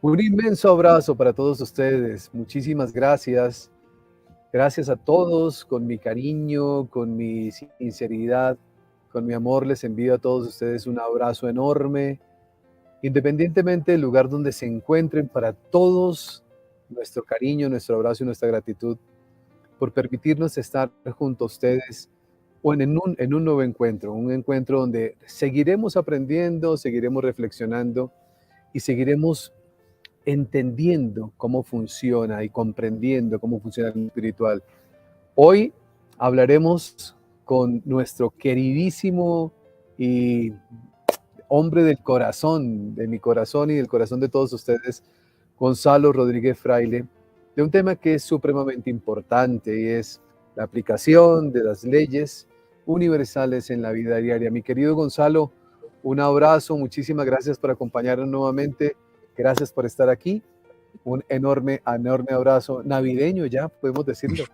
Un inmenso abrazo para todos ustedes. Muchísimas gracias. Gracias a todos, con mi cariño, con mi sinceridad, con mi amor, les envío a todos ustedes un abrazo enorme, independientemente del lugar donde se encuentren, para todos nuestro cariño, nuestro abrazo y nuestra gratitud por permitirnos estar junto a ustedes o en un nuevo encuentro, un encuentro donde seguiremos aprendiendo, seguiremos reflexionando y seguiremos entendiendo cómo funciona y comprendiendo cómo funciona el espiritual. Hoy hablaremos con nuestro queridísimo y hombre del corazón, de mi corazón y del corazón de todos ustedes, Gonzalo Rodríguez Fraile, de un tema que es supremamente importante y es la aplicación de las leyes universales en la vida diaria. Mi querido Gonzalo, un abrazo, muchísimas gracias por acompañarnos nuevamente, gracias por estar aquí, un enorme, enorme abrazo navideño ya, podemos decirlo.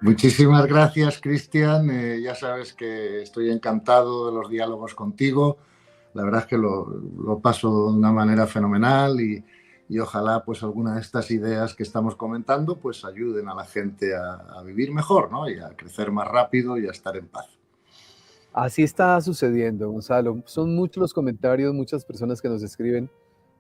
Muchísimas gracias, Cristian. Ya sabes que estoy encantado de los diálogos contigo. La verdad es que lo paso de una manera fenomenal y ojalá pues alguna de estas ideas que estamos comentando pues ayuden a la gente a vivir mejor, ¿no? Y a crecer más rápido y a estar en paz. Así está sucediendo, Gonzalo. Son muchos los comentarios, muchas personas que nos escriben.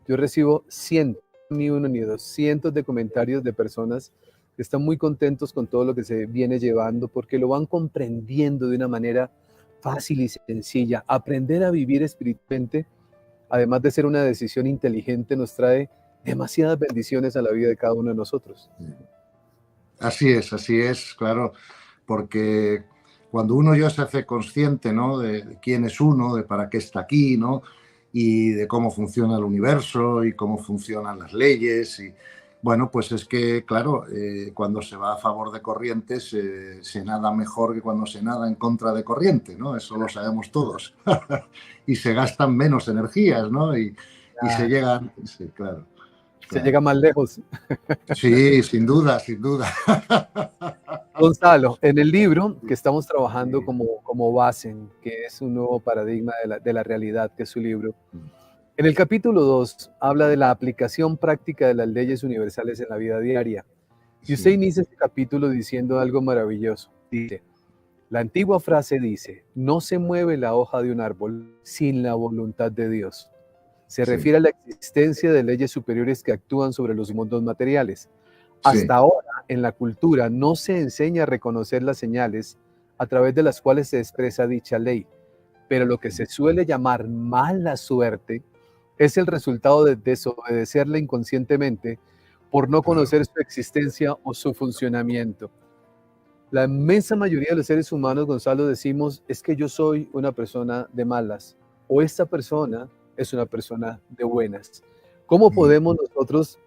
Yo recibo cientos, ni uno ni dos, cientos de comentarios de personas que están muy contentos con todo lo que se viene llevando porque lo van comprendiendo de una manera fácil y sencilla. Aprender a vivir espiritualmente, además de ser una decisión inteligente, nos trae demasiadas bendiciones a la vida de cada uno de nosotros. Así es, claro, porque cuando uno ya se hace consciente, ¿no? de quién es uno, de para qué está aquí, ¿no? Y de cómo funciona el universo y cómo funcionan las leyes. Y bueno, pues es que, claro, cuando se va a favor de corrientes se nada mejor que cuando se nada en contra de corriente, ¿no? Eso lo sabemos todos. Y se gastan menos energías, ¿no? Y se llegan, sí, claro. Se llega más lejos. Sí, sin duda, sin duda. Gonzalo, en el libro que estamos trabajando como base, que es un nuevo paradigma de la realidad, que es su libro, en el capítulo 2 habla de la aplicación práctica de las leyes universales en la vida diaria. Y usted inicia este capítulo diciendo algo maravilloso. Dice, la antigua frase dice, no se mueve la hoja de un árbol sin la voluntad de Dios. Se refiere a la existencia de leyes superiores que actúan sobre los mundos materiales. Hasta ahora, en la cultura, no se enseña a reconocer las señales a través de las cuales se expresa dicha ley, pero lo que se suele llamar mala suerte es el resultado de desobedecerla inconscientemente por no conocer su existencia o su funcionamiento. La inmensa mayoría de los seres humanos, Gonzalo, decimos, es que yo soy una persona de malas, o esta persona es una persona de buenas. ¿Cómo podemos nosotros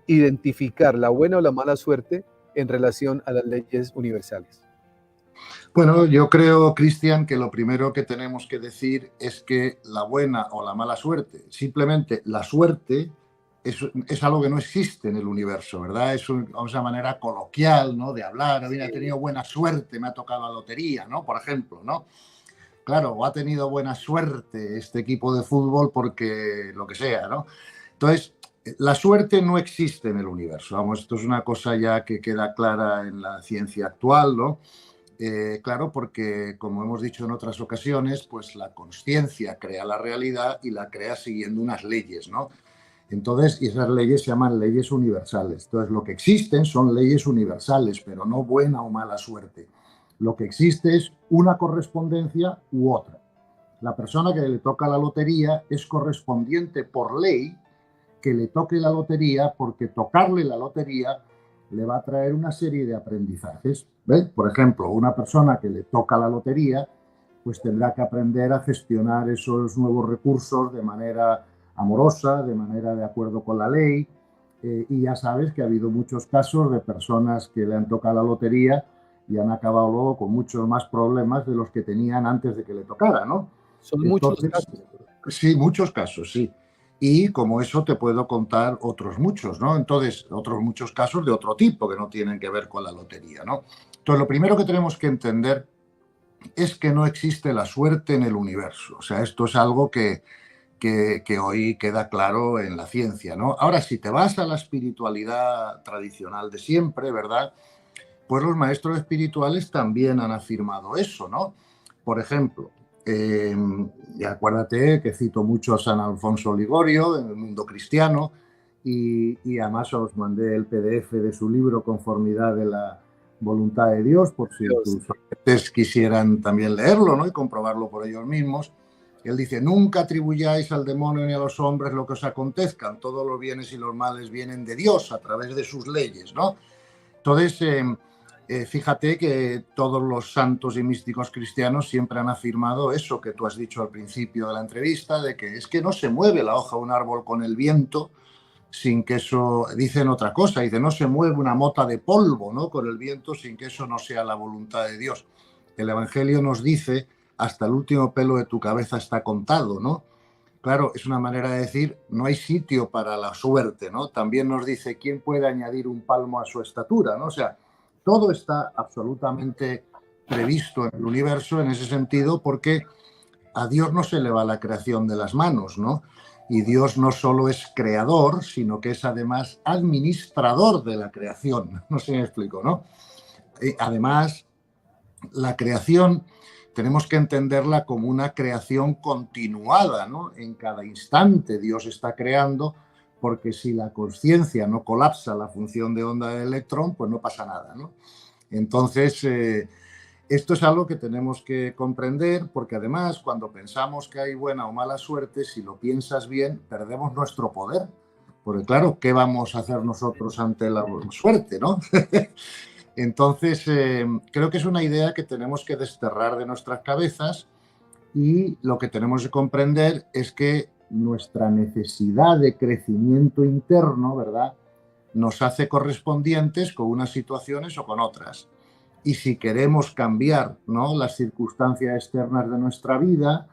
identificar la buena o la mala suerte en relación a las leyes universales? Bueno, yo creo, Cristian, que lo primero que tenemos que decir es que la buena o la mala suerte, simplemente la suerte, es algo que no existe en el universo, ¿verdad? Es una manera coloquial, ¿no? De hablar. Mira, he tenido buena suerte, me ha tocado la lotería, ¿no? Por ejemplo, ¿no? Claro, o ha tenido buena suerte este equipo de fútbol porque lo que sea, ¿no? Entonces, la suerte no existe en el universo. Vamos, esto es una cosa ya que queda clara en la ciencia actual, ¿no? Claro, porque como hemos dicho en otras ocasiones, pues la consciencia crea la realidad y la crea siguiendo unas leyes, ¿no? Entonces, y esas leyes se llaman leyes universales. Entonces, lo que existen son leyes universales, pero no buena o mala suerte. Lo que existe es una correspondencia u otra. La persona que le toca la lotería es correspondiente por ley que le toque la lotería, porque tocarle la lotería le va a traer una serie de aprendizajes. ¿Ves? Por ejemplo, una persona que le toca la lotería, pues tendrá que aprender a gestionar esos nuevos recursos de manera amorosa, de manera de acuerdo con la ley. Y ya sabes que ha habido muchos casos de personas que le han tocado la lotería y han acabado luego con muchos más problemas de los que tenían antes de que le tocara, ¿no? Son muchos los casos. Sí, muchos casos, sí. Y como eso te puedo contar otros muchos, ¿no? Entonces, otros muchos casos de otro tipo que no tienen que ver con la lotería, ¿no? Entonces, lo primero que tenemos que entender es que no existe la suerte en el universo. O sea, esto es algo que que hoy queda claro en la ciencia, ¿no? Ahora, si te vas a la espiritualidad tradicional de siempre, ¿verdad? Pues los maestros espirituales también han afirmado eso, ¿no? Por ejemplo, y acuérdate que cito mucho a San Alfonso Ligorio en el Mundo Cristiano, y además os mandé el PDF de su libro Conformidad de la Voluntad de Dios, por si tus oyentes quisieran también leerlo, ¿no? Y comprobarlo por ellos mismos. Él dice: nunca atribuyáis al demonio ni a los hombres lo que os acontezcan, todos los bienes y los males vienen de Dios a través de sus leyes, ¿no? Entonces, fíjate que todos los santos y místicos cristianos siempre han afirmado eso que tú has dicho al principio de la entrevista, de que es que no se mueve la hoja de un árbol con el viento sin que eso, dicen otra cosa, dicen, no se mueve una mota de polvo, ¿no?, con el viento sin que eso no sea la voluntad de Dios. El Evangelio nos dice: hasta el último pelo de tu cabeza está contado, ¿no? Claro, es una manera de decir, no hay sitio para la suerte, ¿no? También nos dice, ¿quién puede añadir un palmo a su estatura?, ¿no? O sea, todo está absolutamente previsto en el universo en ese sentido, porque a Dios no se le va la creación de las manos, ¿no? Y Dios no solo es creador, sino que es además administrador de la creación. No sé si me explico, ¿no? Además, la creación tenemos que entenderla como una creación continuada, ¿no? En cada instante Dios está creando, porque si la conciencia no colapsa la función de onda del electrón, pues no pasa nada, ¿no? Entonces, esto es algo que tenemos que comprender, porque además cuando pensamos que hay buena o mala suerte, si lo piensas bien, perdemos nuestro poder. Porque claro, ¿qué vamos a hacer nosotros ante la suerte, no? Entonces, creo que es una idea que tenemos que desterrar de nuestras cabezas, y lo que tenemos que comprender es que nuestra necesidad de crecimiento interno, ¿verdad?, nos hace correspondientes con unas situaciones o con otras. Y si queremos cambiar, ¿no?, las circunstancias externas de nuestra vida,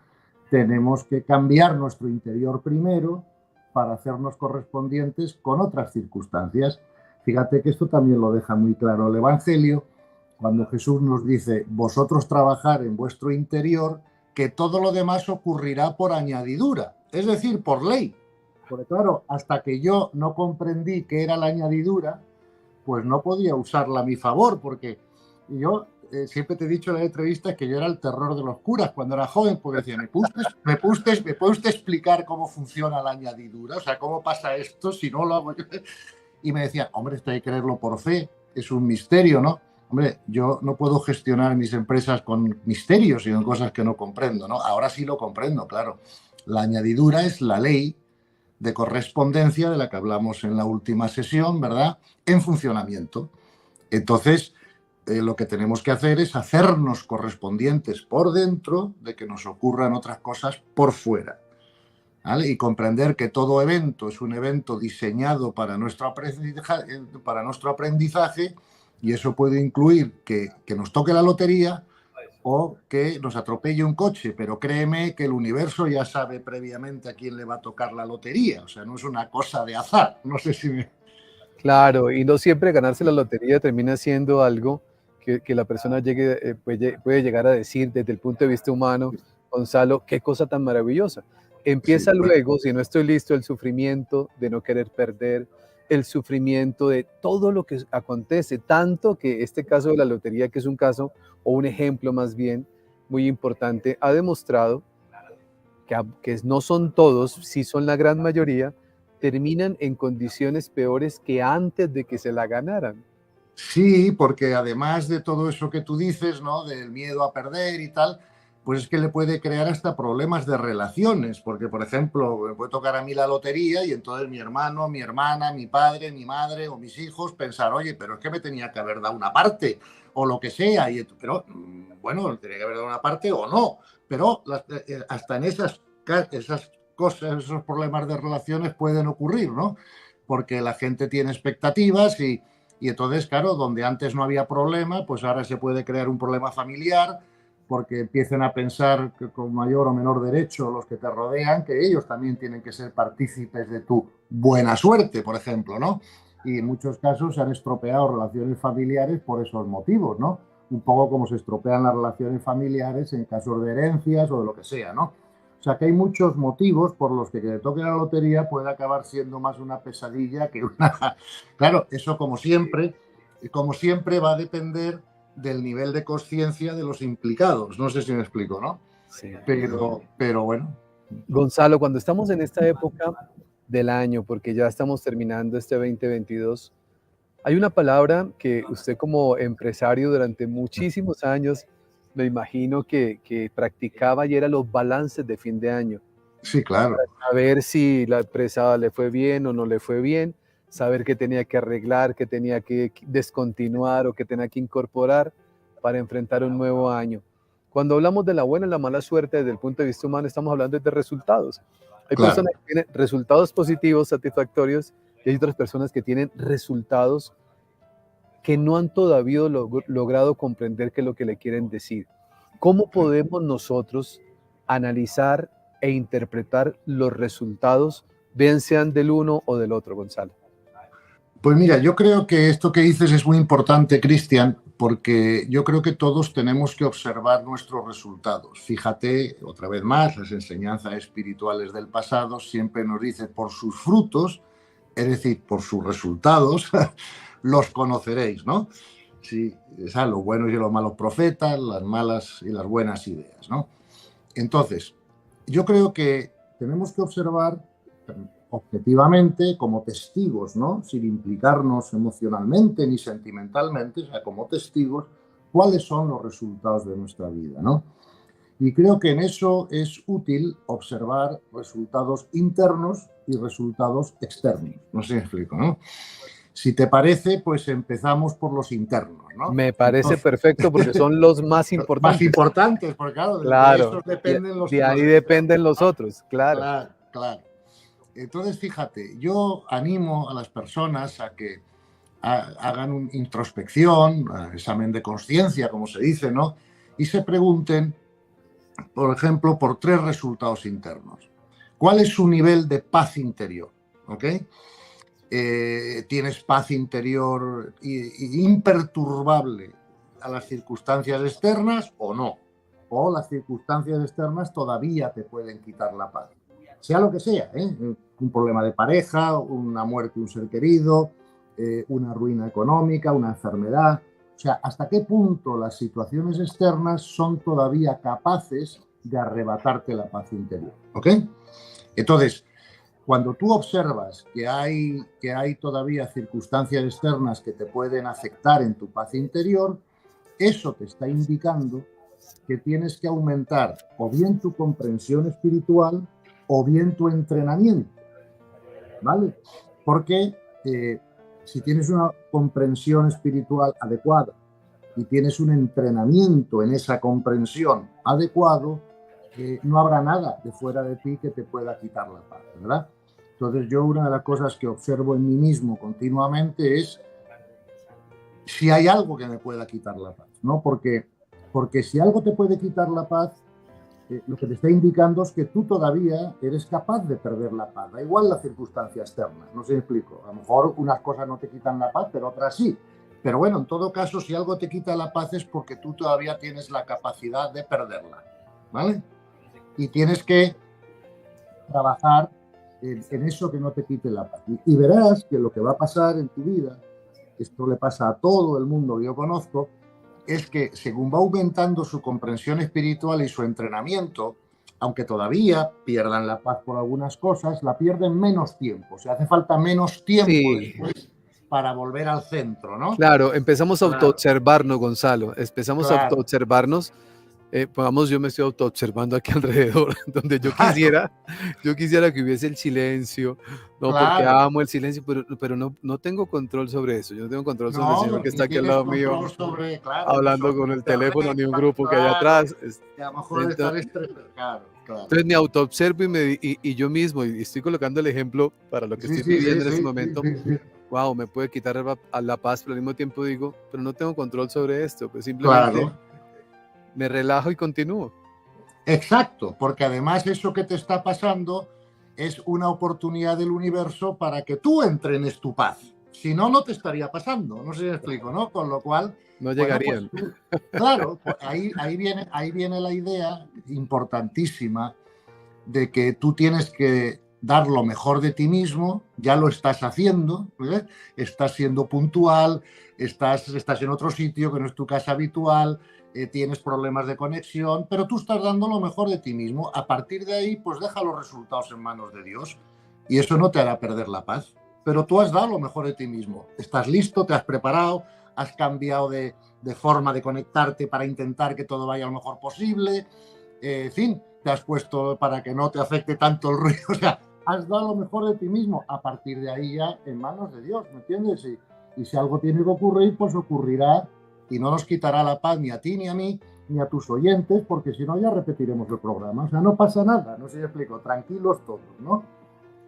tenemos que cambiar nuestro interior primero para hacernos correspondientes con otras circunstancias. Fíjate que esto también lo deja muy claro el Evangelio, cuando Jesús nos dice: vosotros trabajar en vuestro interior, que todo lo demás ocurrirá por añadidura, es decir, por ley. Porque claro, hasta que yo no comprendí qué era la añadidura, pues no podía usarla a mi favor, porque yo siempre te he dicho en la entrevista que yo era el terror de los curas cuando era joven, porque decía, ¿me puede usted explicar cómo funciona la añadidura? O sea, ¿cómo pasa esto si no lo hago yo? Y me decía, hombre, esto hay que creerlo por fe, es un misterio, ¿no? Hombre, yo no puedo gestionar mis empresas con misterios y con cosas que no comprendo, ¿no? Ahora sí lo comprendo, claro. La añadidura es la ley de correspondencia de la que hablamos en la última sesión, ¿verdad?, en funcionamiento. Entonces, lo que tenemos que hacer es hacernos correspondientes por dentro de que nos ocurran otras cosas por fuera, ¿vale? Y comprender que todo evento es un evento diseñado para nuestro aprendizaje, y eso puede incluir que nos toque la lotería o que nos atropelle un coche, pero créeme que el universo ya sabe previamente a quién le va a tocar la lotería, o sea, no es una cosa de azar, no sé si me... Claro, y no siempre ganarse la lotería termina siendo algo que la persona puede llegar a decir desde el punto de vista humano, Gonzalo, qué cosa tan maravillosa. Sí, Empieza bueno, luego, si no estoy listo, el sufrimiento de no querer perder, el sufrimiento de todo lo que acontece, tanto que este caso de la lotería, que es un caso o un ejemplo más bien muy importante, ha demostrado que no son todos, sí son la gran mayoría, terminan en condiciones peores que antes de que se la ganaran. sí, porque además de todo eso que tú dices, ¿no?, del miedo a perder y tal, pues es que le puede crear hasta problemas de relaciones, porque, por ejemplo, me puede tocar a mí la lotería y entonces mi hermano, mi hermana, mi padre, mi madre o mis hijos pensar, oye, pero es que me tenía que haber dado una parte o lo que sea, pero bueno, tenía que haber dado una parte o no, pero hasta en esas cosas, esos problemas de relaciones pueden ocurrir, ¿no? Porque la gente tiene expectativas y entonces, claro, donde antes no había problema, pues ahora se puede crear un problema familiar, porque empiecen a pensar que con mayor o menor derecho los que te rodean, que ellos también tienen que ser partícipes de tu buena suerte, por ejemplo, ¿no? Y en muchos casos se han estropeado relaciones familiares por esos motivos, ¿no? Un poco como se estropean las relaciones familiares en casos de herencias o de lo que sea, ¿no? O sea, que hay muchos motivos por los que le toque la lotería puede acabar siendo más una pesadilla que una... Claro, eso como siempre va a depender del nivel de conciencia de los implicados. No sé si me explico, ¿no? Sí. Pero bueno. Gonzalo, cuando estamos en esta época del año, porque ya estamos terminando este 2022, hay una palabra que usted como empresario durante muchísimos años, me imagino que practicaba y era los balances de fin de año. Sí, claro. A ver si la empresa le fue bien o no le fue bien, saber qué tenía que arreglar, qué tenía que descontinuar o qué tenía que incorporar para enfrentar un nuevo año. Cuando hablamos de la buena y la mala suerte desde el punto de vista humano, estamos hablando de resultados. Hay Claro. personas que tienen resultados positivos, satisfactorios, y hay otras personas que tienen resultados que no han todavía logrado comprender qué es lo que le quieren decir. ¿Cómo podemos nosotros analizar e interpretar los resultados, bien sean del uno o del otro, Gonzalo? Pues mira, yo creo que esto que dices es muy importante, Cristian, porque yo creo que todos tenemos que observar nuestros resultados. Fíjate, otra vez más, las enseñanzas espirituales del pasado siempre nos dicen por sus frutos, es decir, por sus resultados, los conoceréis, ¿no? Sí, los buenos y los malos profetas, las malas y las buenas ideas, ¿no? Entonces, yo creo que tenemos que observar objetivamente como testigos, ¿no? Sin implicarnos emocionalmente ni sentimentalmente, o sea, como testigos, cuáles son los resultados de nuestra vida, ¿no? Y creo que en eso es útil observar resultados internos y resultados externos. No sé si me explico, ¿no? Si te parece, pues empezamos por los internos, ¿no? Me parece perfecto porque son los más importantes. Más importantes, porque claro, Claro, de esos dependen los de ahí dependen los otros, claro. Claro, claro. Entonces, fíjate, yo animo a las personas a que hagan una introspección, examen de conciencia, como se dice, ¿no? Y se pregunten, por ejemplo, por 3 resultados internos. ¿Cuál es su nivel de paz interior? ¿Ok? ¿Tienes paz interior imperturbable a las circunstancias externas o no? O las circunstancias externas todavía te pueden quitar la paz. Sea lo que sea, un problema de pareja, una muerte de un ser querido, una ruina económica, una enfermedad. O sea, ¿hasta qué punto las situaciones externas son todavía capaces de arrebatarte la paz interior? ¿Ok? Entonces, cuando tú observas que hay todavía circunstancias externas que te pueden afectar en tu paz interior, eso te está indicando que tienes que aumentar o bien tu comprensión espiritual o bien tu entrenamiento, ¿vale? Porque si tienes una comprensión espiritual adecuada y tienes un entrenamiento en esa comprensión adecuado, no habrá nada de fuera de ti que te pueda quitar la paz, ¿verdad? Entonces yo una de las cosas que observo en mí mismo continuamente es si hay algo que me pueda quitar la paz, ¿no? Porque si algo te puede quitar la paz, lo que te está indicando es que tú todavía eres capaz de perder la paz. Da igual la circunstancia externa, no sé si me explico. A lo mejor unas cosas no te quitan la paz, pero otras sí. Pero bueno, en todo caso, si algo te quita la paz es porque tú todavía tienes la capacidad de perderla, ¿vale? Y tienes que trabajar en eso que no te quite la paz. Y verás que lo que va a pasar en tu vida, esto le pasa a todo el mundo que yo conozco, es que según va aumentando su comprensión espiritual y su entrenamiento, aunque todavía pierdan la paz por algunas cosas, la pierden menos tiempo. O sea, hace falta menos tiempo después para volver al centro, ¿no? Claro, empezamos a autoobservarnos, Gonzalo. Empezamos a autoobservarnos. Yo me estoy autoobservando aquí alrededor, donde yo quisiera que hubiese el silencio, no porque amo el silencio, pero no tengo control sobre eso. Yo no tengo control sobre el señor que está aquí al lado mío, hablando con el teléfono, ni un grupo que hay atrás. Entonces me autoobservo y yo mismo, y estoy colocando el ejemplo para lo que estoy viviendo en ese momento. Wow, me puede quitar la paz, pero al mismo tiempo digo, pero no tengo control sobre esto, pues simplemente me relajo y continúo. Exacto, porque además eso que te está pasando es una oportunidad del universo para que tú entrenes tu paz. Si no, no te estaría pasando. No sé si me explico, ¿no? Con lo cual... No llegarían. Bueno, pues, claro, pues ahí viene la idea importantísima de que tú tienes que dar lo mejor de ti mismo, ya lo estás haciendo, ¿ves? Estás siendo puntual, estás en otro sitio que no es tu casa habitual, tienes problemas de conexión, pero tú estás dando lo mejor de ti mismo. A partir de ahí, pues deja los resultados en manos de Dios y eso no te hará perder la paz. Pero tú has dado lo mejor de ti mismo. Estás listo, te has preparado, has cambiado de forma de conectarte para intentar que todo vaya lo mejor posible. En fin, te has puesto para que no te afecte tanto el ruido. O sea, has dado lo mejor de ti mismo. A partir de ahí ya en manos de Dios, ¿me entiendes? Y si algo tiene que ocurrir, pues ocurrirá y no nos quitará la paz ni a ti ni a mí ni a tus oyentes, porque si no ya repetiremos el programa. O sea, no pasa nada, no sé si explico, tranquilos todos, ¿no?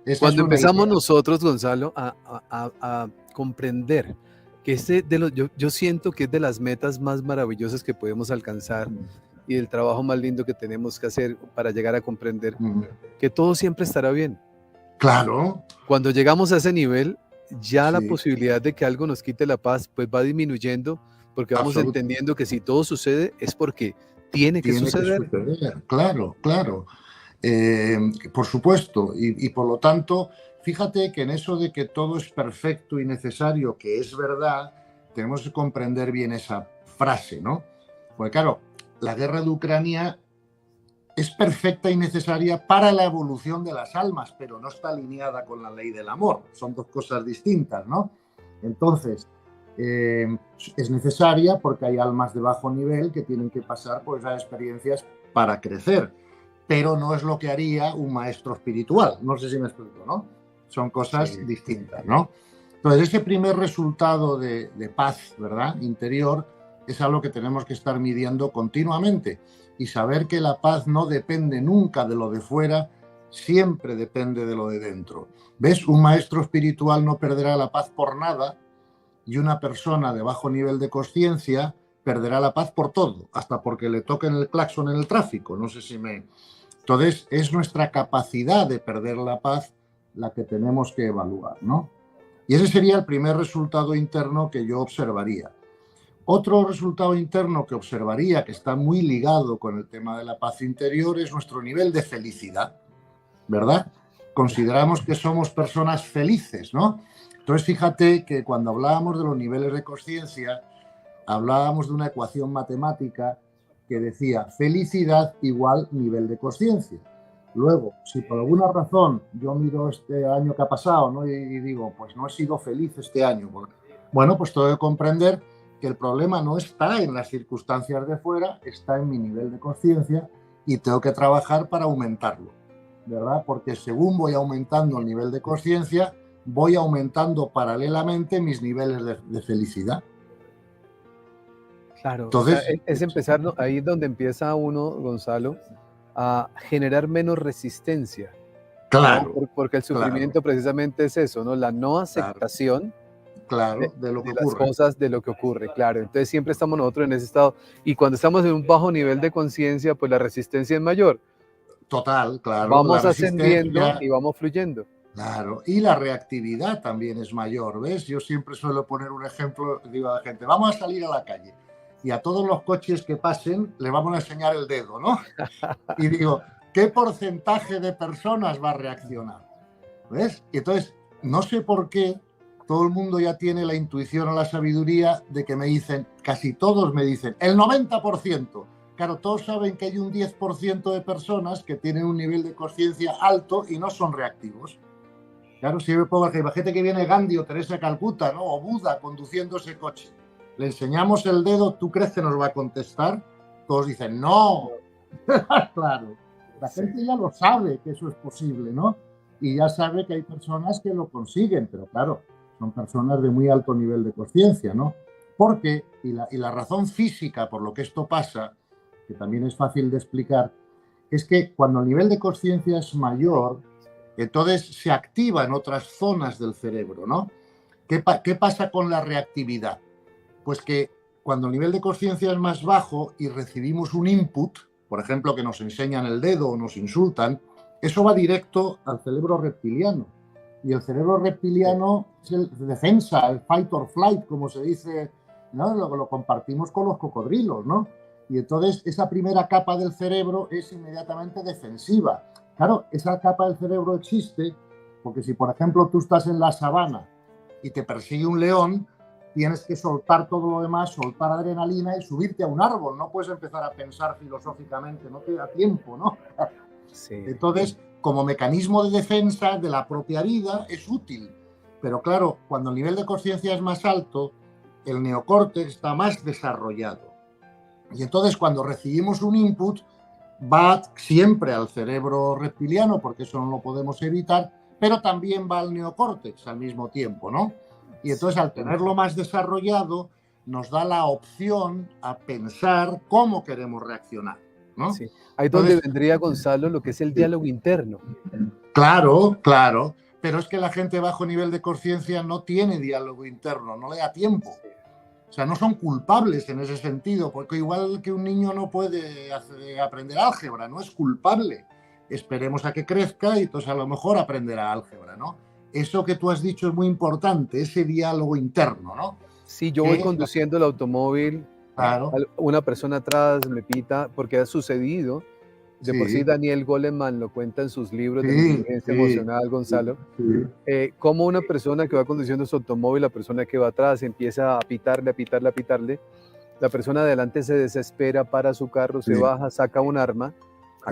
Esa es Cuando una empezamos idea. nosotros, Gonzalo, a comprender que yo siento que es de las metas más maravillosas que podemos alcanzar y el trabajo más lindo que tenemos que hacer para llegar a comprender que todo siempre estará bien. Claro. Cuando llegamos a ese nivel, ya la Sí. posibilidad de que algo nos quite la paz pues va disminuyendo, porque vamos entendiendo que si todo sucede es porque tiene que suceder. Claro, claro. Por supuesto, y por lo tanto, fíjate que en eso de que todo es perfecto y necesario, que es verdad, tenemos que comprender bien esa frase, ¿no? Porque claro, la guerra de Ucrania es perfecta y necesaria para la evolución de las almas, pero no está alineada con la ley del amor. Son dos cosas distintas, ¿no? Entonces, es necesaria porque hay almas de bajo nivel que tienen que pasar por esas experiencias para crecer, pero no es lo que haría un maestro espiritual. No sé si me explico, ¿no? Son cosas distintas, ¿no? Entonces, ese primer resultado de paz, ¿verdad?, interior, es algo que tenemos que estar midiendo continuamente y saber que la paz no depende nunca de lo de fuera, siempre depende de lo de dentro. ¿Ves? Un maestro espiritual no perderá la paz por nada y una persona de bajo nivel de conciencia perderá la paz por todo, hasta porque le toquen el claxon en el tráfico. No sé si me... Entonces, es nuestra capacidad de perder la paz la que tenemos que evaluar, ¿no? Y ese sería el primer resultado interno que yo observaría. Otro resultado interno que observaría, que está muy ligado con el tema de la paz interior, es nuestro nivel de felicidad, ¿verdad? Consideramos que somos personas felices, ¿no? Entonces, fíjate que cuando hablábamos de los niveles de conciencia, hablábamos de una ecuación matemática que decía felicidad igual nivel de conciencia. Luego, si por alguna razón yo miro este año que ha pasado, ¿no?, y digo, pues no he sido feliz este año, bueno, pues tengo que comprender que el problema no está en las circunstancias de fuera, está en mi nivel de conciencia y tengo que trabajar para aumentarlo, ¿verdad? Porque según voy aumentando el nivel de conciencia, voy aumentando paralelamente mis niveles de felicidad. Claro, Entonces, o sea, es empezar, ahí donde empieza uno, Gonzalo, a generar menos resistencia, ¿no? claro, Porque el claro, sufrimiento precisamente es eso, ¿no? La no claro, aceptación claro, de lo que de las ocurre. cosas, de lo que ocurre, claro. Entonces siempre estamos nosotros en ese estado. Y cuando estamos en un bajo nivel de conciencia, pues la resistencia es mayor. Total, claro, la Vamos ascendiendo resistencia, y vamos fluyendo. claro, y la reactividad también es mayor, ¿ves? Yo siempre suelo poner un ejemplo, digo a la gente, vamos a salir a la calle y a todos los coches que pasen le vamos a enseñar el dedo, ¿no? Y digo, ¿qué porcentaje de personas va a reaccionar? ¿Ves? Y entonces, no sé por qué todo el mundo ya tiene la intuición o la sabiduría de que me dicen, casi todos me dicen, el 90%. Claro, todos saben que hay un 10% de personas que tienen un nivel de conciencia alto y no son reactivos. Claro, si yo me pongo aquí, imagínate que viene Gandhi o Teresa Calcuta, ¿no?, o Buda conduciendo ese coche. Le enseñamos el dedo, ¿tú crees que nos va a contestar? Todos dicen, no. Claro, la gente ya lo sabe que eso es posible, ¿no? Y ya sabe que hay personas que lo consiguen, pero claro, son personas de muy alto nivel de conciencia, ¿no? Porque, y la razón física por lo que esto pasa, que también es fácil de explicar, es que cuando el nivel de conciencia es mayor, entonces se activa en otras zonas del cerebro, ¿no? ¿Qué pasa con la reactividad? Pues que cuando el nivel de conciencia es más bajo y recibimos un input, por ejemplo, que nos enseñan el dedo o nos insultan, eso va directo al cerebro reptiliano. Y el cerebro reptiliano es el de defensa, el fight or flight, como se dice, ¿no? Lo compartimos con los cocodrilos, ¿no? Y entonces esa primera capa del cerebro es inmediatamente defensiva. Claro, esa capa del cerebro existe porque si, por ejemplo, tú estás en la sabana y te persigue un león, tienes que soltar todo lo demás, soltar adrenalina y subirte a un árbol. No puedes empezar a pensar filosóficamente, no te da tiempo, ¿no? Sí. Entonces, como mecanismo de defensa de la propia vida, es útil. Pero claro, cuando el nivel de conciencia es más alto, el neocórtex está más desarrollado. Y entonces, cuando recibimos un input, va siempre al cerebro reptiliano, porque eso no lo podemos evitar, pero también va al neocórtex al mismo tiempo, ¿no? Y entonces, al tenerlo más desarrollado, nos da la opción a pensar cómo queremos reaccionar, ¿no? Sí. Ahí donde Entonces, vendría, Gonzalo, lo que es el diálogo interno. claro, claro, pero es que la gente bajo nivel de conciencia no tiene diálogo interno, no le da tiempo. O sea, no son culpables en ese sentido, porque igual que un niño no puede aprender álgebra, no es culpable. Esperemos a que crezca y entonces a lo mejor aprenderá álgebra, ¿no? Eso que tú has dicho es muy importante, ese diálogo interno, ¿no? Si yo voy conduciendo el automóvil, Claro, una persona atrás me pita, porque ha sucedido. De por sí, sí, Daniel Goleman lo cuenta en sus libros de sí, inteligencia sí, emocional, Gonzalo, sí, cómo una persona que va conduciendo su automóvil, la persona que va atrás empieza a pitarle, a pitarle, a pitarle, la persona de adelante se desespera, para su carro, se sí. baja, saca un arma,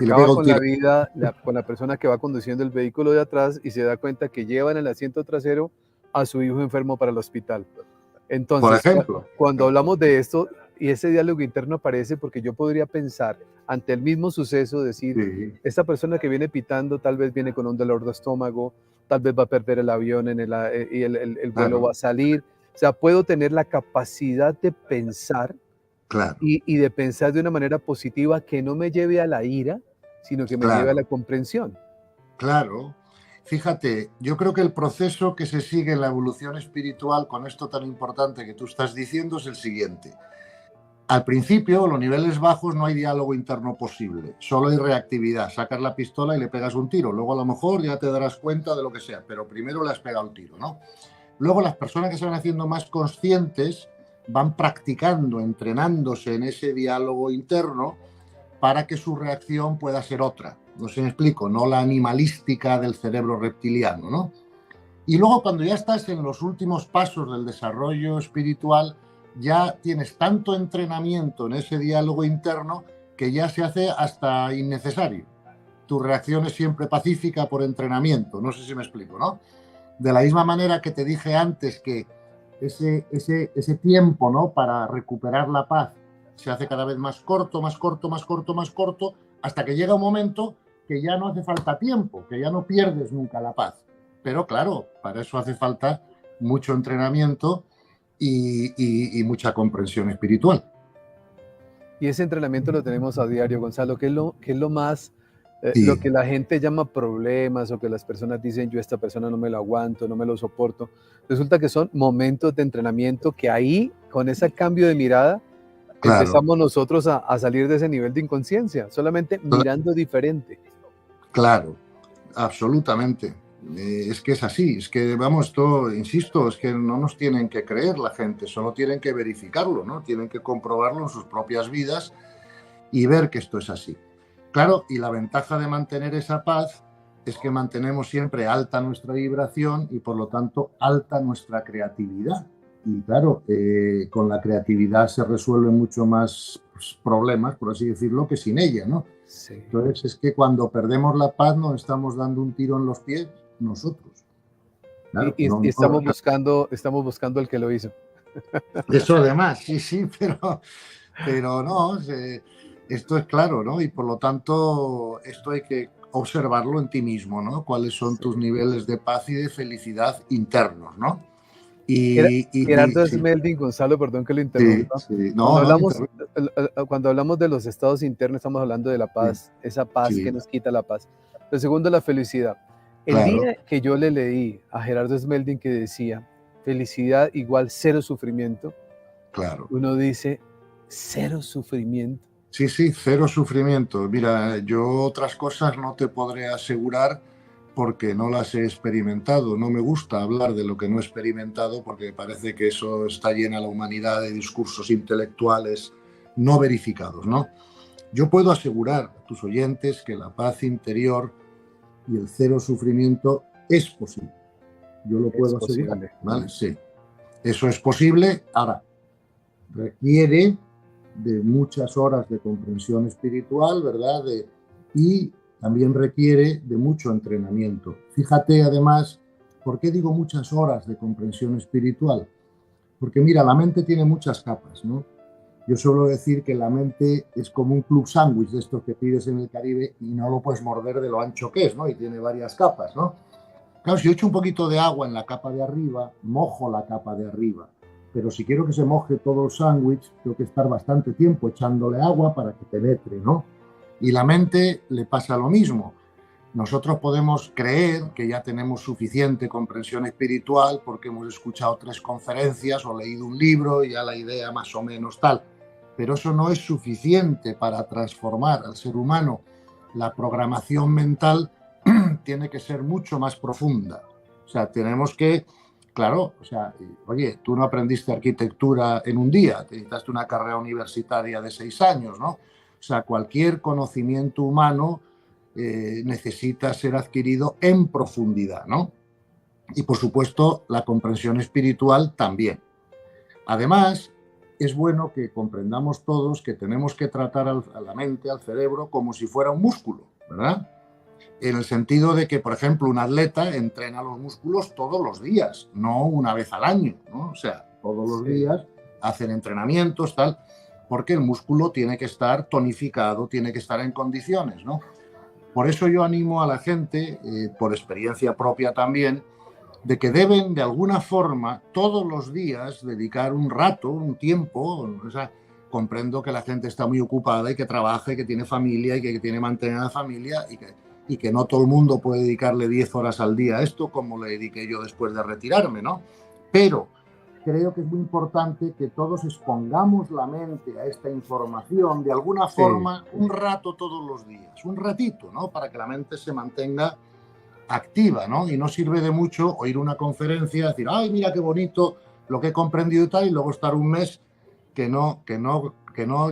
Y le acaba pega un con la tiro. vida con la persona que va conduciendo el vehículo de atrás y se da cuenta que lleva en el asiento trasero a su hijo enfermo para el hospital. Por Entonces, ejemplo. cuando hablamos de esto y ese diálogo interno aparece, porque yo podría pensar ante el mismo suceso, decir, Sí, esta persona que viene pitando tal vez viene con un dolor de estómago, tal vez va a perder el avión y el vuelo va claro, a salir. O sea, puedo tener la capacidad de pensar claro, y de pensar de una manera positiva que no me lleve a la ira, sino que me lleve a la claro. comprensión. Claro, fíjate, yo creo que el proceso que se sigue en la evolución espiritual con esto tan importante que tú estás diciendo es el siguiente. Al principio, los niveles bajos no hay diálogo interno posible, solo hay reactividad. Sacas la pistola y le pegas un tiro. Luego a lo mejor ya te darás cuenta de lo que sea, pero primero le has pegado el tiro, ¿no? Luego las personas que se van haciendo más conscientes van practicando, entrenándose en ese diálogo interno para que su reacción pueda ser otra. No sé si me explico, no la animalística del cerebro reptiliano, ¿no? Y luego cuando ya estás en los últimos pasos del desarrollo espiritual, ya tienes tanto entrenamiento en ese diálogo interno que ya se hace hasta innecesario. Tu reacción es siempre pacífica por entrenamiento, no sé si me explico, ¿no? De la misma manera que te dije antes que ese tiempo, ¿no?, para recuperar la paz se hace cada vez más corto, más corto, más corto, más corto, hasta que llega un momento que ya no hace falta tiempo, que ya no pierdes nunca la paz. Pero claro, para eso hace falta mucho entrenamiento y mucha comprensión espiritual. Y ese entrenamiento lo tenemos a diario, Gonzalo, que es lo más, lo Sí, que la gente llama problemas o que las personas dicen, yo a esta persona no me lo aguanto, no me lo soporto. Resulta que son momentos de entrenamiento que ahí, con ese cambio de mirada, claro, empezamos nosotros a salir de ese nivel de inconsciencia, solamente mirando diferente. claro, absolutamente. Es que es así, es que vamos, esto, insisto, es que no nos tienen que creer la gente, solo tienen que verificarlo, ¿no? Tienen que comprobarlo en sus propias vidas y ver que esto es así. Claro, y la ventaja de mantener esa paz es que mantenemos siempre alta nuestra vibración y por lo tanto alta nuestra creatividad. Y claro, con la creatividad se resuelven mucho más problemas, por así decirlo, que sin ella, ¿no? Sí. Entonces es que cuando perdemos la paz nos estamos dando un tiro en los pies nosotros. Y, Claro, y- no, y no, estamos buscando el que lo hizo. eso además, sí, sí, pero no, esto es claro, ¿no? Y por lo tanto, esto hay que observarlo en ti mismo, ¿no? Cuáles son Sí. tus niveles de paz y de felicidad internos, ¿no? Gera- Gerardo Sí, Smelding, Gonzalo, perdón que lo sí, interrumpa. sí, Cuando no, no, hablamos, cuando hablamos de los estados internos, estamos hablando de la sí, paz, esa paz que sí, nos quita la paz. Lo segundo, la felicidad. El claro, día que yo le leí a Gerardo Smelding que decía, felicidad igual cero sufrimiento, claro. uno dice, cero sufrimiento. Sí, sí, cero sufrimiento. Mira, yo otras cosas no te podré asegurar porque no las he experimentado. No me gusta hablar de lo que no he experimentado porque parece que eso está llena la humanidad de discursos intelectuales no verificados, ¿no? Yo puedo asegurar a tus oyentes que la paz interior y el cero sufrimiento es posible. Yo lo puedo asegurar, posible. ¿vale? Sí. Eso es posible. Ahora, requiere de muchas horas de comprensión espiritual, ¿verdad? Y también requiere de mucho entrenamiento. Fíjate, además, ¿por qué digo muchas horas de comprensión espiritual? Porque mira, la mente tiene muchas capas, ¿no? Yo suelo decir que la mente es como un club sándwich de estos que pides en el Caribe y no lo puedes morder de lo ancho que es, ¿no? Y tiene varias capas, ¿no? Claro, si yo echo un poquito de agua en la capa de arriba, mojo la capa de arriba. Pero si quiero que se moje todo el sándwich, tengo que estar bastante tiempo echándole agua para que penetre, ¿no? Y la mente le pasa lo mismo. Nosotros podemos creer que ya tenemos suficiente comprensión espiritual porque hemos escuchado 3 conferencias o leído un libro y ya la idea más o menos tal. Pero eso no es suficiente para transformar al ser humano. La programación mental tiene que ser mucho más profunda. O sea, tenemos que, claro, o sea, oye, tú no aprendiste arquitectura en un día, te necesitaste una carrera universitaria de 6 años, ¿no? O sea, cualquier conocimiento humano necesita ser adquirido en profundidad, ¿no? Y por supuesto, la comprensión espiritual también. Además, es bueno que comprendamos todos que tenemos que tratar a la mente, al cerebro, como si fuera un músculo, ¿verdad? En el sentido de que, por ejemplo, un atleta entrena los músculos todos los días, no una vez al año, ¿no? O sea, todos los días hacen entrenamientos, tal, porque el músculo tiene que estar tonificado, tiene que estar en condiciones, ¿no? Por eso yo animo a la gente, por experiencia propia también, de que deben de alguna forma todos los días dedicar un rato, un tiempo. O sea, comprendo que la gente está muy ocupada y que trabaja y que tiene familia y que tiene que mantener a la familia y que no todo el mundo puede dedicarle 10 horas al día a esto como le dediqué yo después de retirarme, ¿no? Pero creo que es muy importante que todos expongamos la mente a esta información de alguna forma un rato todos los días, un ratito, ¿no? Para que la mente se mantenga activa, ¿no? Y no sirve de mucho oír una conferencia, decir, ay, mira qué bonito lo que he comprendido y tal, y luego estar un mes que no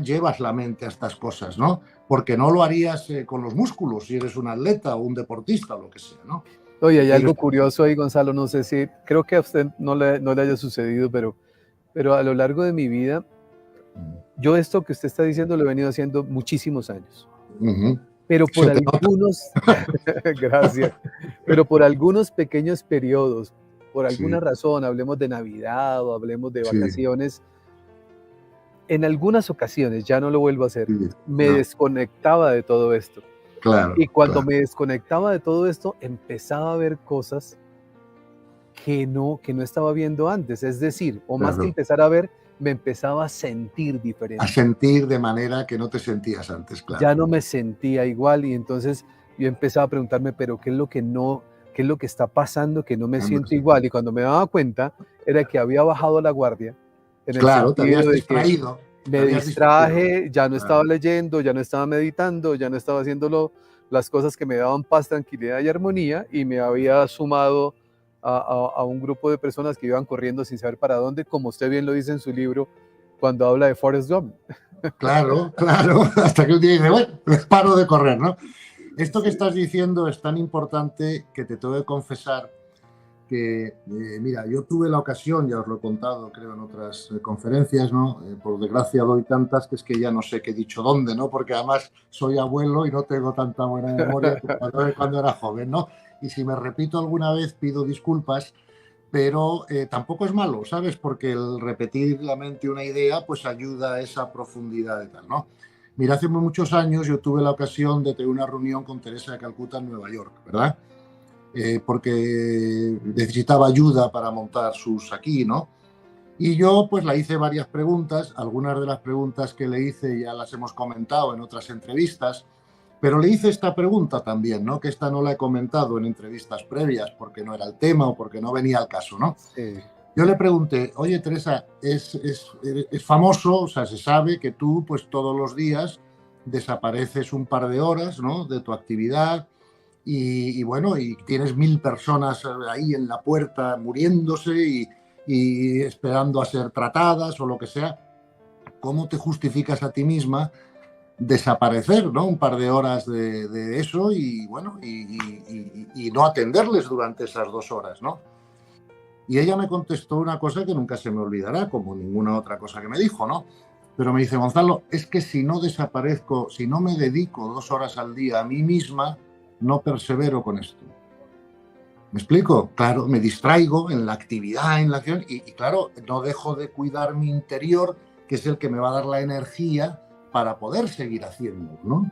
llevas la mente a estas cosas, ¿no? Porque no lo harías con los músculos si eres un atleta o un deportista o lo que sea, ¿no? Oye, hay algo curioso ahí, Gonzalo, no sé si, creo que a usted no le haya sucedido, pero a lo largo de mi vida, yo esto que usted está diciendo lo he venido haciendo muchísimos años. Pero por algunos, gracias, pero por algunos pequeños periodos, por alguna razón, hablemos de Navidad o hablemos de vacaciones, en algunas ocasiones, ya no lo vuelvo a hacer, me desconectaba de todo esto. Claro, y cuando me desconectaba de todo esto, empezaba a ver cosas que no estaba viendo antes. Es decir, o más que empezar a ver, me empezaba a sentir diferente. A sentir de manera que no te sentías antes, claro. Ya no me sentía igual y entonces yo empezaba a preguntarme, pero ¿qué es lo que está pasando que no me siento igual? Y cuando me daba cuenta, era que había bajado la guardia. En el Claro, te habías sentido de distraído. que me distraje, ya no estaba leyendo, ya no estaba meditando, ya no estaba haciendo las cosas que me daban paz, tranquilidad y armonía, y me había sumado a un grupo de personas que iban corriendo sin saber para dónde, como usted bien lo dice en su libro, cuando habla de Forrest Gump. Claro, hasta que un día dice, bueno, paro de correr, ¿no? Esto que estás diciendo es tan importante que te tengo que confesar que, mira, yo tuve la ocasión, ya os lo he contado, creo, en otras conferencias, ¿no? Por desgracia doy tantas que es que ya no sé qué he dicho dónde, ¿no? Porque además soy abuelo y no tengo tanta buena memoria como cuando era joven, ¿no? Y si me repito alguna vez, pido disculpas, pero tampoco es malo, ¿sabes? Porque el repetir la mente una idea, pues ayuda a esa profundidad y tal, ¿no? Mira, hace muchos años yo tuve la ocasión de tener una reunión con Teresa de Calcuta en Nueva York, ¿verdad? Porque necesitaba ayuda para montar sus aquí, ¿no? Y yo pues le hice varias preguntas, algunas de las preguntas que le hice ya las hemos comentado en otras entrevistas, pero le hice esta pregunta también, ¿no? Que esta no la he comentado en entrevistas previas porque no era el tema o porque no venía al caso, ¿no? Sí. Yo le pregunté, oye Teresa, es famoso, o sea, se sabe que tú pues todos los días desapareces un par de horas, ¿no? De tu actividad, y bueno, y tienes 1000 personas ahí en la puerta muriéndose y esperando a ser tratadas o lo que sea. ¿Cómo te justificas a ti misma desaparecer, ¿no? Un par de horas de eso y bueno, y no atenderles durante esas 2 horas, ¿no? Y ella me contestó una cosa que nunca se me olvidará, como ninguna otra cosa que me dijo, ¿no? Pero me dice, Gonzalo, es que si no desaparezco, si no me dedico 2 horas al día a mí misma, no persevero con esto. ¿Me explico? Claro, me distraigo en la actividad, en la acción, y claro, no dejo de cuidar mi interior, que es el que me va a dar la energía para poder seguir haciendo, ¿no?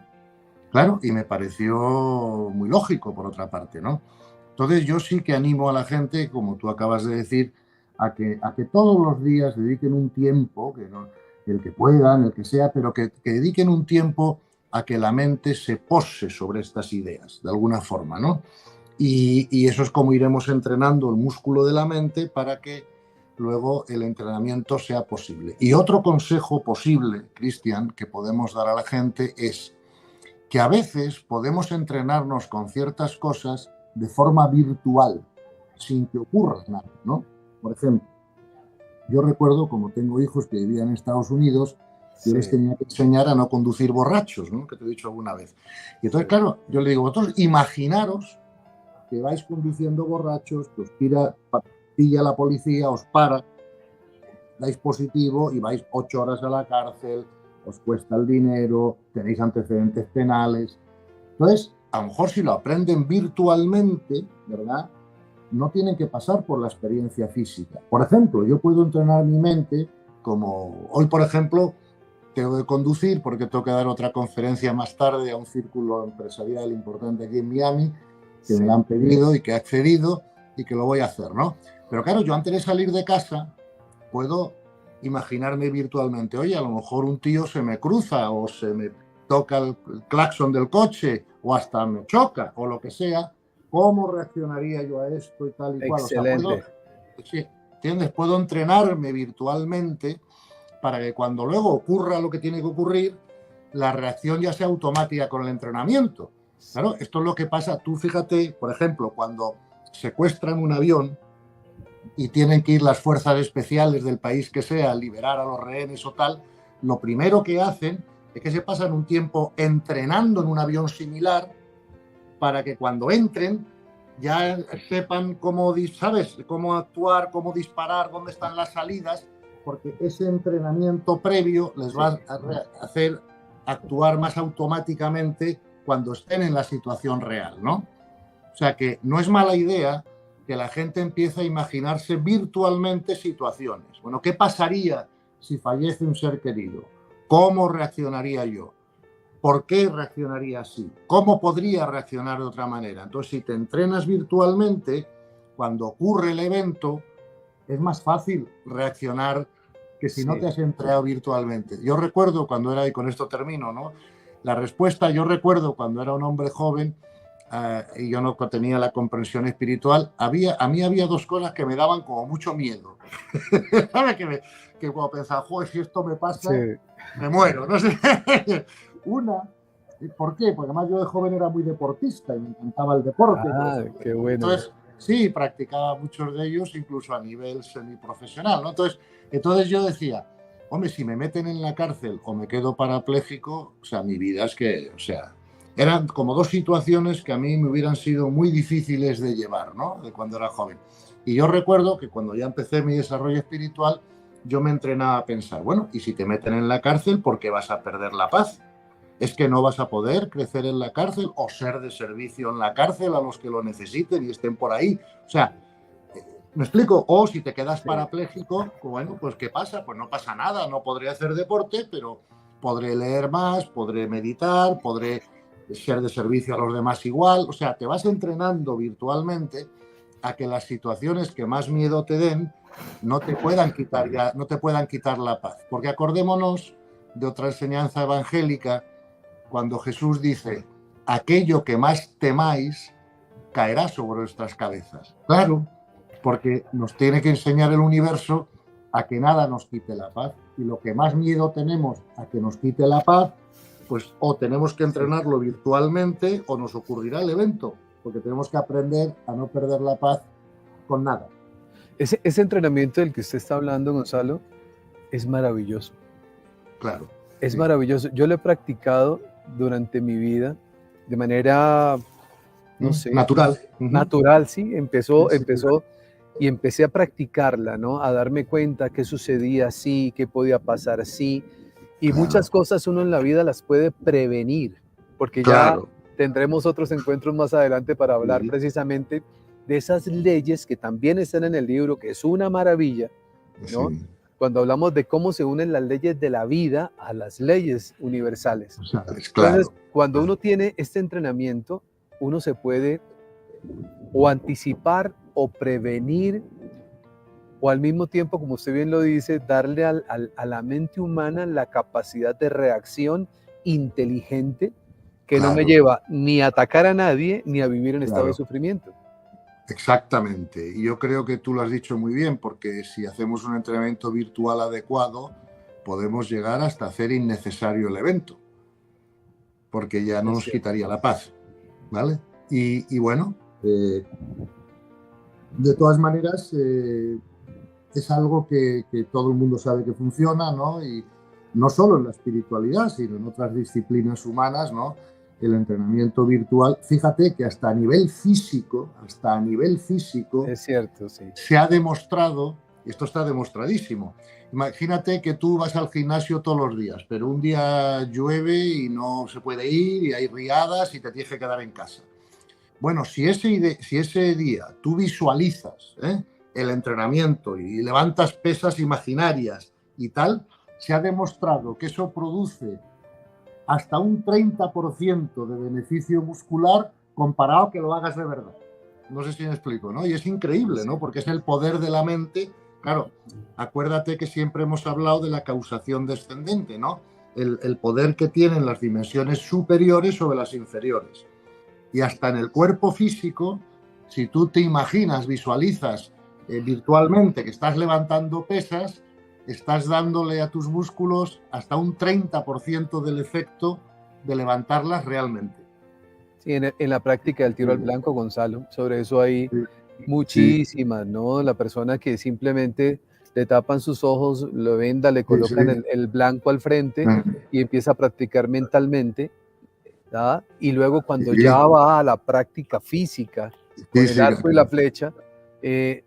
Claro, y me pareció muy lógico, por otra parte, ¿no? Entonces yo sí que animo a la gente, como tú acabas de decir, a que todos los días dediquen un tiempo, que no, el que puedan, el que sea, pero que dediquen un tiempo a que la mente se pose sobre estas ideas, de alguna forma, ¿no? Y eso es como iremos entrenando el músculo de la mente para que luego el entrenamiento sea posible. Y otro consejo posible, Cristian, que podemos dar a la gente es que a veces podemos entrenarnos con ciertas cosas de forma virtual, sin que ocurra nada, ¿no? Por ejemplo, yo recuerdo, como tengo hijos que vivían en Estados Unidos, yo les Sí, tenía que enseñar a no conducir borrachos, ¿no? Que te he dicho alguna vez. Y entonces, sí. claro, yo le digo, vosotros imaginaros que vais conduciendo borrachos, que os pilla la policía, os para, dais positivo y vais 8 horas a la cárcel, os cuesta el dinero, tenéis antecedentes penales. Entonces, a lo mejor si lo aprenden virtualmente, ¿verdad? No tienen que pasar por la experiencia física. Por ejemplo, yo puedo entrenar mi mente, como hoy, por ejemplo, tengo que conducir porque tengo que dar otra conferencia más tarde a un círculo empresarial importante aquí en Miami, que me la Sí, han pedido y que he accedido y que lo voy a hacer, ¿no? Pero claro, yo antes de salir de casa puedo imaginarme virtualmente, oye, a lo mejor un tío se me cruza o se me toca el claxon del coche o hasta me choca o lo que sea, ¿cómo reaccionaría yo a esto y tal y cual? O sea, puedo, excelente. sí, ¿entiendes? Puedo entrenarme virtualmente para que cuando luego ocurra lo que tiene que ocurrir, la reacción ya sea automática con el entrenamiento. Claro, esto es lo que pasa. Tú fíjate, por ejemplo, cuando secuestran un avión y tienen que ir las fuerzas especiales del país que sea a liberar a los rehenes o tal, lo primero que hacen es que se pasan un tiempo entrenando en un avión similar para que cuando entren ya sepan cómo, ¿sabes? Cómo actuar, cómo disparar, dónde están las salidas, porque ese entrenamiento previo les Sí, va a hacer actuar más automáticamente cuando estén en la situación real, ¿no? O sea que no es mala idea que la gente empiece a imaginarse virtualmente situaciones. Bueno, ¿qué pasaría si fallece un ser querido? ¿Cómo reaccionaría yo? ¿Por qué reaccionaría así? ¿Cómo podría reaccionar de otra manera? Entonces, si te entrenas virtualmente, cuando ocurre el evento, es más fácil reaccionar que si no te sí, has entrenado virtualmente. Yo recuerdo cuando era, y con esto termino, ¿no? La respuesta, yo recuerdo cuando era un hombre joven y yo no tenía la comprensión espiritual, a mí había dos cosas que me daban como mucho miedo. ¿Sabes? Que cuando pensaba, joder, si esto me sí. pasa, me muero. No sé. Una, ¿por qué? Porque además yo de joven era muy deportista y me encantaba el deporte, por Ah, ejemplo. qué bueno. Entonces, sí, practicaba muchos de ellos, incluso a nivel semiprofesional, ¿no? Entonces yo decía, hombre, si me meten en la cárcel o me quedo parapléjico, o sea, mi vida es que, o sea, eran como dos situaciones que a mí me hubieran sido muy difíciles de llevar, ¿no? De cuando era joven. Y yo recuerdo que cuando ya empecé mi desarrollo espiritual, yo me entrenaba a pensar, bueno, ¿y si te meten en la cárcel, por qué vas a perder la paz? ¿Es que no vas a poder crecer en la cárcel o ser de servicio en la cárcel a los que lo necesiten y estén por ahí? O sea, ¿me explico? O si te quedas Sí, parapléjico, bueno, pues ¿qué pasa? Pues no pasa nada, no podré hacer deporte, pero podré leer más, podré meditar, podré ser de servicio a los demás igual. O sea, te vas entrenando virtualmente a que las situaciones que más miedo te den no te puedan quitar ya, no te puedan quitar la paz. Porque acordémonos de otra enseñanza evangélica cuando Jesús dice, aquello que más temáis caerá sobre nuestras cabezas. Claro, porque nos tiene que enseñar el universo a que nada nos quite la paz. Y lo que más miedo tenemos a que nos quite la paz, pues o tenemos que sí. entrenarlo virtualmente o nos ocurrirá el evento, porque tenemos que aprender a no perder la paz con nada. Ese entrenamiento del que usted está hablando, Gonzalo, es maravilloso. Claro. Es Sí. maravilloso. Yo lo he practicado durante mi vida de manera, no sé, Natural. Ujú. natural, sí. Sí, Empezó, sí. empezó y empecé a practicarla, ¿no? A darme cuenta qué sucedía así, qué podía pasar así. Y muchas Claro, cosas uno en la vida las puede prevenir, porque ya claro. tendremos otros encuentros más adelante para hablar Sí, precisamente de esas leyes que también están en el libro, que es una maravilla, ¿no? sí. Cuando hablamos de cómo se unen las leyes de la vida a las leyes universales. O sea, es Entonces, claro. cuando uno tiene este entrenamiento, uno se puede o anticipar o prevenir o al mismo tiempo, como usted bien lo dice, darle a la mente humana la capacidad de reacción inteligente que no me Claro, lleva ni a atacar a nadie ni a vivir en estado de claro. sufrimiento. Exactamente. Y yo creo que tú lo has dicho muy bien, porque si hacemos un entrenamiento virtual adecuado, podemos llegar hasta hacer innecesario el evento, porque ya no Es nos cierto. quitaría la paz. ¿Vale? Y bueno, de todas maneras, es algo que todo el mundo sabe que funciona, ¿no? Y no solo en la espiritualidad, sino en otras disciplinas humanas, ¿no? El entrenamiento virtual, fíjate que hasta a nivel físico, Es cierto, sí. se ha demostrado, y esto está demostradísimo. Imagínate que tú vas al gimnasio todos los días, pero un día llueve y no se puede ir y hay riadas y te tienes que quedar en casa. Bueno, si ese día tú visualizas el entrenamiento y levantas pesas imaginarias y tal, se ha demostrado que eso produce hasta un 30% de beneficio muscular comparado que lo hagas de verdad. No sé si me explico, ¿no? Y es increíble, Sí. ¿no? Porque es el poder de la mente. Claro, acuérdate que siempre hemos hablado de la causación descendente, ¿no? El poder que tienen las dimensiones superiores sobre las inferiores. Y hasta en el cuerpo físico, si tú te imaginas, visualizas virtualmente que estás levantando pesas, estás dándole a tus músculos hasta un 30% del efecto de levantarlas realmente. Sí, en la práctica del tiro al Sí, blanco, Gonzalo, sobre eso hay sí, muchísimas, ¿no? La persona que simplemente le tapan sus ojos, lo venda, le sí, sí. colocan el blanco al frente y empieza a practicar mentalmente, ¿da? Y luego cuando ya Sí, va a la práctica física con sí, el sí, arco y la flecha, eh,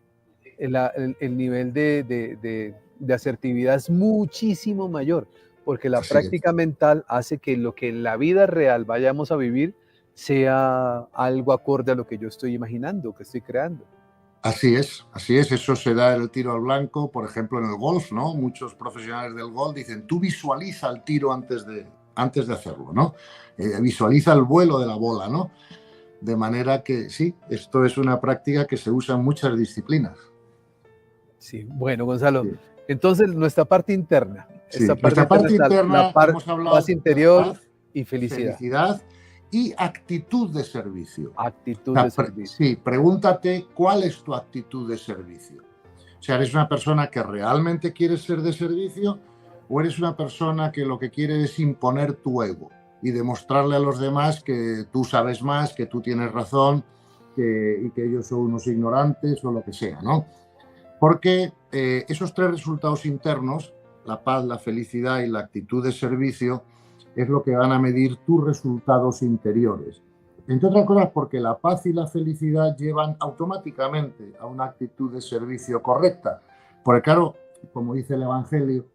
el nivel de asertividad es muchísimo mayor, porque la así es. práctica mental hace que lo que en la vida real vayamos a vivir sea algo acorde a lo que yo estoy imaginando, que estoy creando. Así es, eso se da en el tiro al blanco, por ejemplo, en el golf, ¿no? Muchos profesionales del golf dicen, tú visualiza el tiro antes de hacerlo, ¿no? Visualiza el vuelo de la bola, ¿no? De manera que sí, esto es una práctica que se usa en muchas disciplinas. Sí, bueno, Gonzalo, Sí, entonces nuestra parte interna, esta sí. parte Nuestra interna parte está la interna, hemos hablado paz de interior paz, y felicidad, felicidad y actitud de servicio. O actitud de sea, servicio. sí, pregúntate cuál es tu actitud de servicio. O sea, ¿eres una persona que realmente quiere ser de servicio o eres una persona que lo que quiere es imponer tu ego y demostrarle a los demás que tú sabes más, que tú tienes razón y que ellos son unos ignorantes o lo que sea, ¿no? Porque esos tres resultados internos, la paz, la felicidad y la actitud de servicio, es lo que van a medir tus resultados interiores. Entre otras cosas, porque la paz y la felicidad llevan automáticamente a una actitud de servicio correcta. Porque claro, como dice el Evangelio,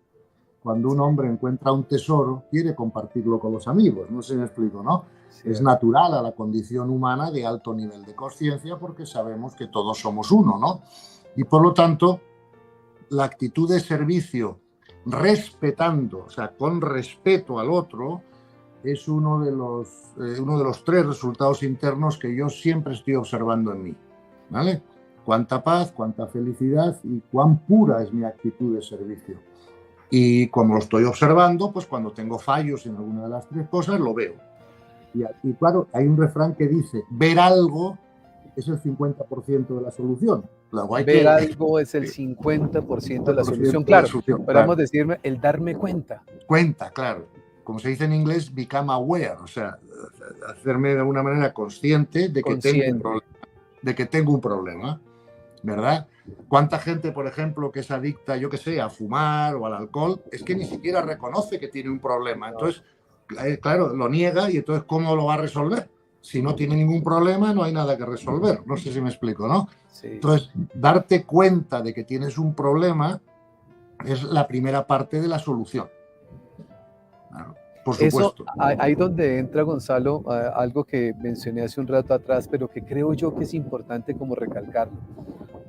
cuando un hombre encuentra un tesoro, quiere compartirlo con los amigos. No sé si me explico, ¿no? Es Cierto. natural a la condición humana de alto nivel de conciencia porque sabemos que todos somos uno, ¿no? Y por lo tanto, la actitud de servicio, respetando, o sea, con respeto al otro, es uno de los tres resultados internos que yo siempre estoy observando en mí. ¿Vale? Cuánta paz, cuánta felicidad y cuán pura es mi actitud de servicio. Y como lo estoy observando, pues cuando tengo fallos en alguna de las tres cosas, lo veo. Y claro, hay un refrán que dice, ver algo es el 50% de la solución. Luego hay Ver que algo es el 50% de la solución. 50% de la Claro, solución, podríamos claro. decirme el darme cuenta. Cuenta, claro. Como se dice en inglés, become aware, o sea, hacerme de una manera consciente de que tengo un Consciente. problema, de que tengo un problema. ¿verdad? ¿Cuánta gente, por ejemplo, que es adicta, yo qué sé, a fumar o al alcohol, es que ni siquiera reconoce que tiene un problema? Entonces, claro, lo niega y entonces, ¿cómo lo va a resolver? Si no tiene ningún problema, no hay nada que resolver. No sé si me explico, ¿no? Sí, Entonces, darte cuenta de que tienes un problema es la primera parte de la solución. Claro, por eso, supuesto. ahí donde entra Gonzalo, algo que mencioné hace un rato atrás, pero que creo yo que es importante como recalcarlo,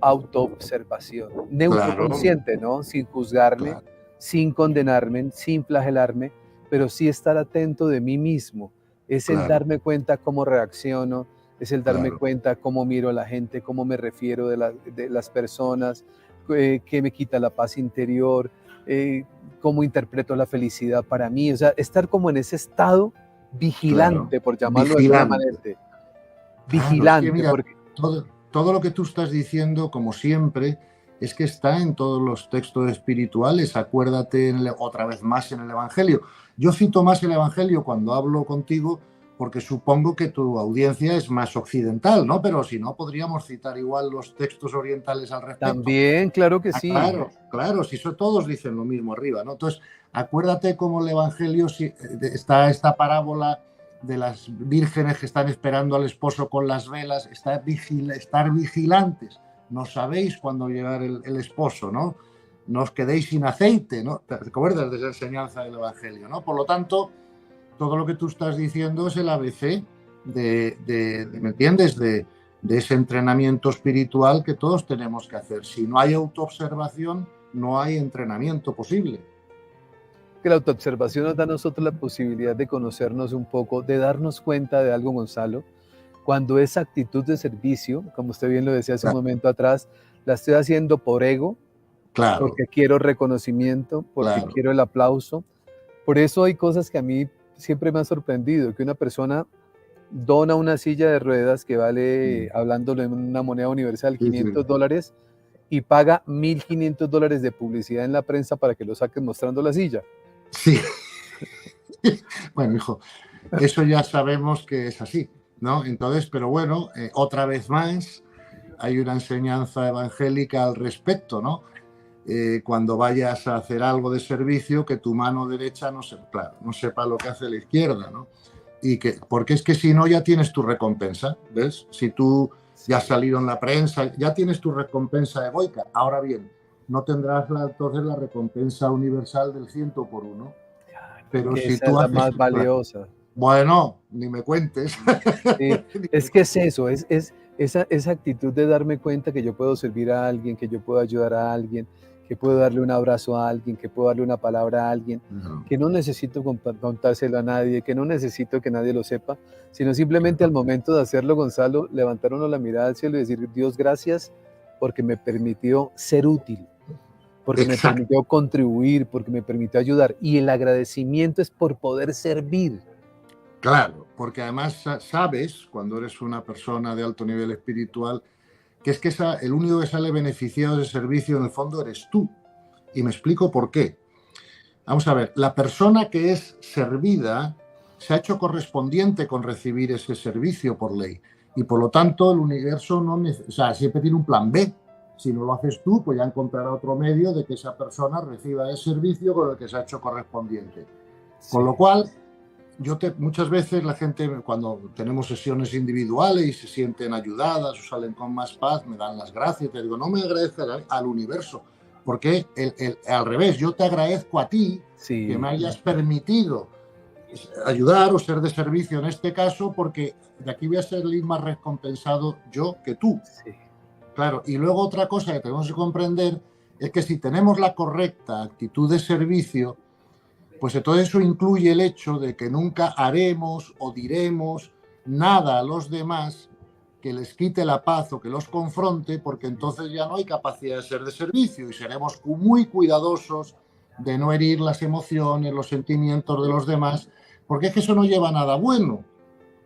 autoobservación, Claro, neuroconsciente, ¿no? Sin juzgarme, claro, sin condenarme, sin flagelarme, pero sí estar atento de mí mismo. Es el claro, darme cuenta cómo reacciono, es el darme claro. cuenta cómo miro a la gente, cómo me refiero de las personas, qué me quita la paz interior, eh, cómo interpreto la felicidad para mí. O sea, estar como en ese estado Claro, vigilante, por llamarlo de alguna manera. vigilante. Claro, es que Vigilante, mira, porque todo lo que tú estás diciendo, como siempre, es que está en todos los textos espirituales. Acuérdate otra vez más en el Evangelio. Yo cito más el Evangelio cuando hablo contigo porque supongo que tu audiencia es más occidental, ¿no? Pero si no, podríamos citar igual los textos orientales al respecto. también, claro que Ah, sí. claro, claro, si todos dicen lo mismo arriba, ¿no? Entonces, acuérdate cómo el Evangelio está esta parábola de las vírgenes que están esperando al esposo con las velas, estar vigilantes. No sabéis cuándo llegar el esposo, ¿no? No os quedéis sin aceite, ¿no? ¿Te acuerdas de esa enseñanza del Evangelio, ¿no? Por lo tanto, todo lo que tú estás diciendo es el ABC ¿me entiendes? De ese entrenamiento espiritual que todos tenemos que hacer. Si no hay autoobservación, no hay entrenamiento posible. Que la autoobservación nos da a nosotros la posibilidad de conocernos un poco, de darnos cuenta de algo, Gonzalo, cuando esa actitud de servicio, como usted bien lo decía hace un momento atrás, la estoy haciendo por ego, Claro, porque quiero reconocimiento, porque claro. quiero el aplauso. Por eso hay cosas que a mí siempre me han sorprendido, que una persona dona una silla de ruedas que vale, hablándolo en una moneda universal, Sí, sí. $500 y paga $1.500 de publicidad en la prensa para que lo saquen mostrando la silla. Sí. Bueno, hijo, eso ya sabemos que es así, ¿no? Entonces, pero bueno, otra vez más, hay una enseñanza evangélica al respecto, ¿no? Cuando vayas a hacer algo de servicio, que tu mano derecha no sepa lo que hace la izquierda, ¿no? Porque es que si no, ya tienes tu recompensa, ¿ves? Si tú ya has salido en la prensa, ya tienes tu recompensa egoica. Ahora bien, no tendrás entonces la recompensa universal del 100 por uno. Pero Que si esa es tú la haces, más valiosa. bueno, ni me cuentes. Sí, es que es eso, es esa actitud de darme cuenta que yo puedo servir a alguien, que yo puedo ayudar a alguien, que puedo darle un abrazo a alguien, que puedo darle una palabra a alguien, No, que no necesito contárselo a nadie, que no necesito que nadie lo sepa, sino simplemente al momento de hacerlo, Gonzalo, levantar uno la mirada al cielo y decir, Dios, gracias porque me permitió ser útil, porque me exacto, permitió contribuir, porque me permitió ayudar. Y el agradecimiento es por poder servir. claro, porque además sabes, cuando eres una persona de alto nivel espiritual, que es que el único que sale beneficiado de servicio en el fondo eres tú. Y me explico por qué. Vamos a ver, la persona que es servida se ha hecho correspondiente con recibir ese servicio por ley. Y por lo tanto, el universo siempre tiene un plan B. Si no lo haces tú, pues ya encontrará otro medio de que esa persona reciba ese servicio con el que se ha hecho correspondiente. Con Sí. lo cual, muchas veces la gente, cuando tenemos sesiones individuales y se sienten ayudadas o salen con más paz, me dan las gracias. Te digo, no me agradezcas al universo, porque al revés, yo te agradezco a ti que me Sí, hayas permitido ayudar o ser de servicio en este caso, porque de aquí voy a ser más recompensado yo que tú. sí. Claro, y luego otra cosa que tenemos que comprender es que si tenemos la correcta actitud de servicio, pues todo eso incluye el hecho de que nunca haremos o diremos nada a los demás que les quite la paz o que los confronte, porque entonces ya no hay capacidad de ser de servicio y seremos muy cuidadosos de no herir las emociones, los sentimientos de los demás, porque es que eso no lleva a nada bueno.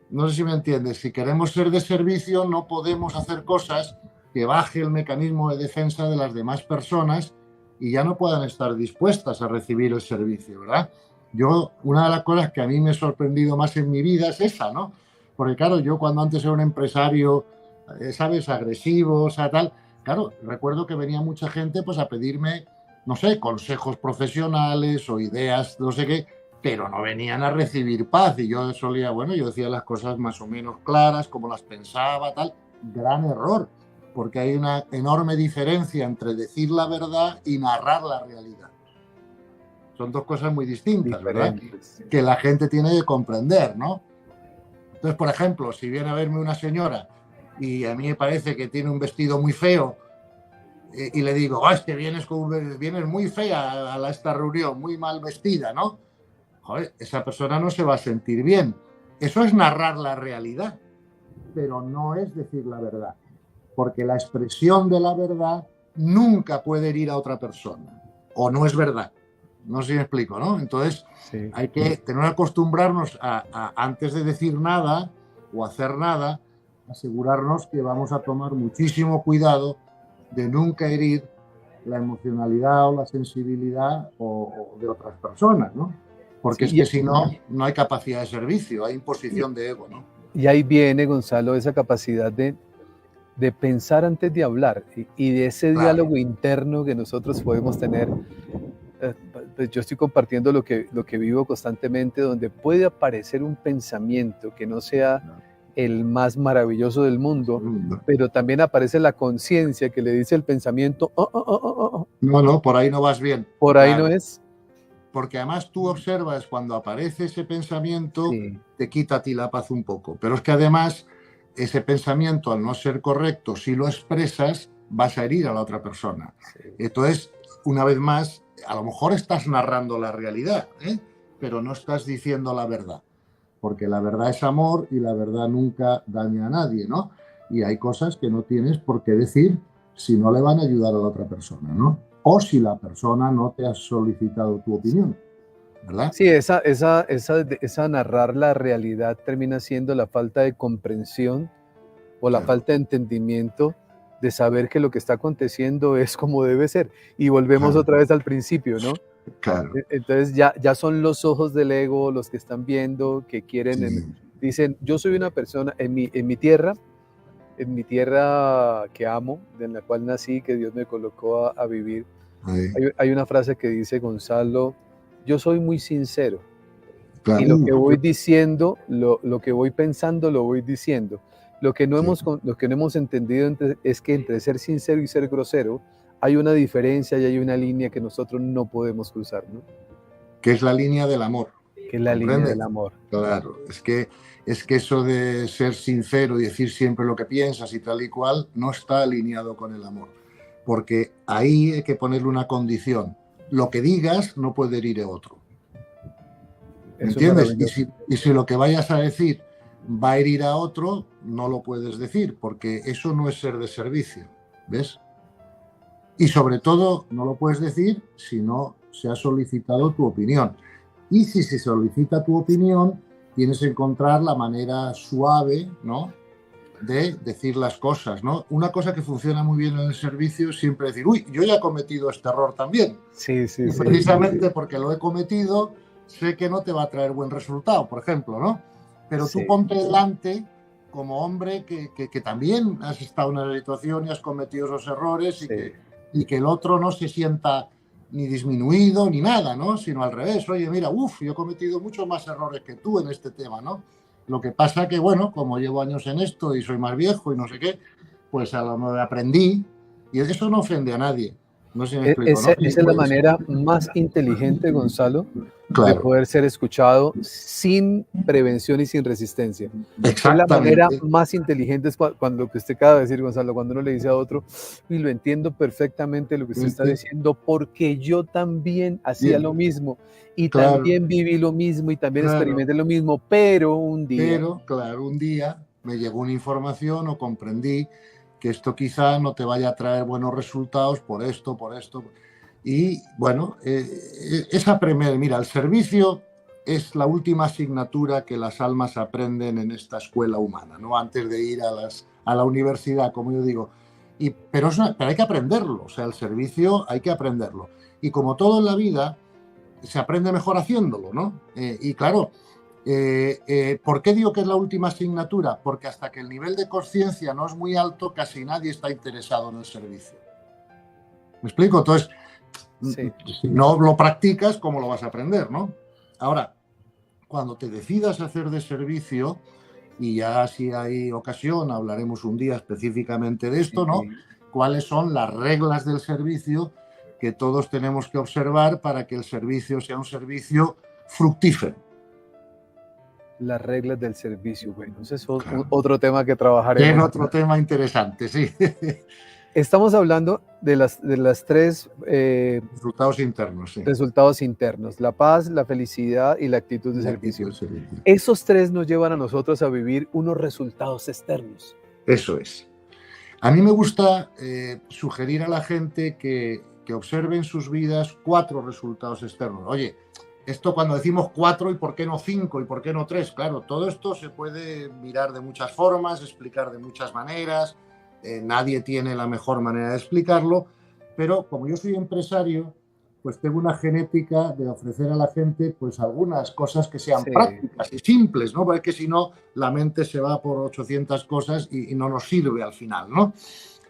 No sé si me entiendes. Si queremos ser de servicio, no podemos hacer cosas que baje el mecanismo de defensa de las demás personas y ya no puedan estar dispuestas a recibir el servicio, ¿verdad? Una de las cosas que a mí me ha sorprendido más en mi vida es esa, ¿no? Porque claro, yo cuando antes era un empresario, ¿sabes?, agresivo, o sea, tal, claro, recuerdo que venía mucha gente pues a pedirme, no sé, consejos profesionales o ideas, no sé qué, pero no venían a recibir paz. Y yo solía, bueno, yo decía las cosas más o menos claras, como las pensaba, tal. Gran error, porque hay una enorme diferencia entre decir la verdad y narrar la realidad. Son dos cosas muy distintas, ¿verdad? Diferentes. Que la gente tiene que comprender, ¿no? Entonces, por ejemplo, si viene a verme una señora y a mí me parece que tiene un vestido muy feo y le digo, oh, es que vienes muy fea a esta reunión, muy mal vestida, ¿no? Joder, esa persona no se va a sentir bien. Eso es narrar la realidad, pero no es decir la verdad, porque la expresión de la verdad nunca puede herir a otra persona, o no es verdad. No sé si me explico, ¿no? Entonces, Sí. hay que tener que acostumbrarnos antes de decir nada o hacer nada, asegurarnos que vamos a tomar muchísimo cuidado de nunca herir la emocionalidad o la sensibilidad o de otras personas, ¿no? Porque es Sí, que si no, no hay capacidad de servicio, hay imposición de ego, ¿no? y ahí viene, Gonzalo, esa capacidad de pensar antes de hablar y de ese Claro. diálogo interno que nosotros podemos tener. Pues yo estoy compartiendo lo que vivo constantemente, donde puede aparecer un pensamiento que no sea el más maravilloso del mundo, pero también aparece la conciencia que le dice el pensamiento, No, no, por ahí no vas bien. por ahí no Claro. es. Porque además tú observas cuando aparece ese pensamiento, Sí, te quita a ti la paz un poco. Pero es que además ese pensamiento, al no ser correcto, si lo expresas, vas a herir a la otra persona. sí. Entonces, una vez más, a lo mejor estás narrando la realidad, ¿eh? Pero no estás diciendo la verdad. Porque la verdad es amor y la verdad nunca daña a nadie, ¿no? Y hay cosas que no tienes por qué decir si no le van a ayudar a la otra persona, ¿no? O si la persona no te ha solicitado tu opinión, ¿verdad? Sí, esa narrar la realidad termina siendo la falta de comprensión o la Claro, falta de entendimiento de saber que lo que está aconteciendo es como debe ser. Y volvemos claro, otra vez al principio, ¿no? claro. Entonces ya son los ojos del ego los que están viendo, que quieren, Sí, dicen, yo soy una persona en mi tierra que amo, en la cual nací, que Dios me colocó a vivir. ahí, Hay una frase que dice, Gonzalo, yo soy muy sincero y claro. lo que voy diciendo, lo que voy pensando, lo voy diciendo. Sí. Lo que no hemos entendido es que entre ser sincero y ser grosero hay una diferencia y hay una línea que nosotros no podemos cruzar, ¿no? Que es la línea del amor, Que es la línea ¿comprende? del amor. Claro, es que eso de ser sincero y decir siempre lo que piensas y tal y cual no está alineado con el amor. Porque ahí hay que ponerle una condición. Lo que digas no puede herir a otro. ¿Me Eso es entiendes? maravilloso. Y si lo que vayas a decir va a herir a otro, no lo puedes decir, porque eso no es ser de servicio. ¿Ves? Y sobre todo, no lo puedes decir si no se ha solicitado tu opinión. Y si se solicita tu opinión, tienes que encontrar la manera suave, ¿no?, de decir las cosas, ¿no? Una cosa que funciona muy bien en el servicio es siempre decir, uy, yo ya he cometido este error también. Sí, sí, Y sí. precisamente porque lo he cometido, sé que no te va a traer buen resultado, por ejemplo, ¿no? Pero tú Sí, ponte delante como hombre que también has estado en una situación y has cometido esos errores sí. y que el otro no se sienta ni disminuido ni nada, ¿no? Sino al revés. Oye, mira, yo he cometido muchos más errores que tú en este tema, ¿no? Lo que pasa que, bueno, como llevo años en esto y soy más viejo y no sé qué, pues a lo mejor aprendí y eso no ofende a nadie. No sé si me explico, ¿no? Esa es la manera más inteligente, Gonzalo, de Claro, poder ser escuchado sin prevención y sin resistencia. Es la manera exactamente. más inteligente, es cuando lo que usted acaba de decir, Gonzalo, cuando uno le dice a otro, y lo entiendo perfectamente lo que usted está diciendo, porque yo también hacía Bien, lo mismo, y claro, también viví lo mismo, y también claro. experimenté lo mismo, pero un día, Pero, claro, un día me llegó una información o comprendí que esto quizá no te vaya a traer buenos resultados por esto, por esto. Y bueno, esa primera, mira, el servicio es la última asignatura que las almas aprenden en esta escuela humana, ¿no? Antes de ir a la universidad, como yo digo. Pero hay que aprenderlo, o sea, el servicio hay que aprenderlo. Y como todo en la vida, se aprende mejor haciéndolo, ¿no? Y claro, ¿Por qué digo que es la última asignatura? Porque hasta que el nivel de conciencia no es muy alto, casi nadie está interesado en el servicio. ¿Me explico? Entonces, Sí, si no lo practicas, ¿cómo lo vas a aprender, no? Ahora, cuando te decidas hacer de servicio, y ya si hay ocasión hablaremos un día específicamente de esto, ¿no? sí. ¿Cuáles son las reglas del servicio que todos tenemos que observar para que el servicio sea un servicio fructífero? Las reglas del servicio. Bueno, ese es Claro. otro tema que Es trabajaremos. otro tema interesante, sí. Estamos hablando de las tres Resultados internos, sí. resultados internos, la paz, la felicidad y la actitud de La actitud servicio. del servicio. Esos tres nos llevan a nosotros a vivir unos resultados externos. Eso es. A mí me gusta sugerir a la gente que observen sus vidas 4 resultados externos. Oye, esto cuando decimos 4 y por qué no 5 y por qué no 3, claro, todo esto se puede mirar de muchas formas, explicar de muchas maneras, nadie tiene la mejor manera de explicarlo, pero como yo soy empresario, pues tengo una genética de ofrecer a la gente pues algunas cosas que sean Sí, prácticas y simples, ¿no? Porque si no, la mente se va por 800 cosas y no nos sirve al final, ¿no?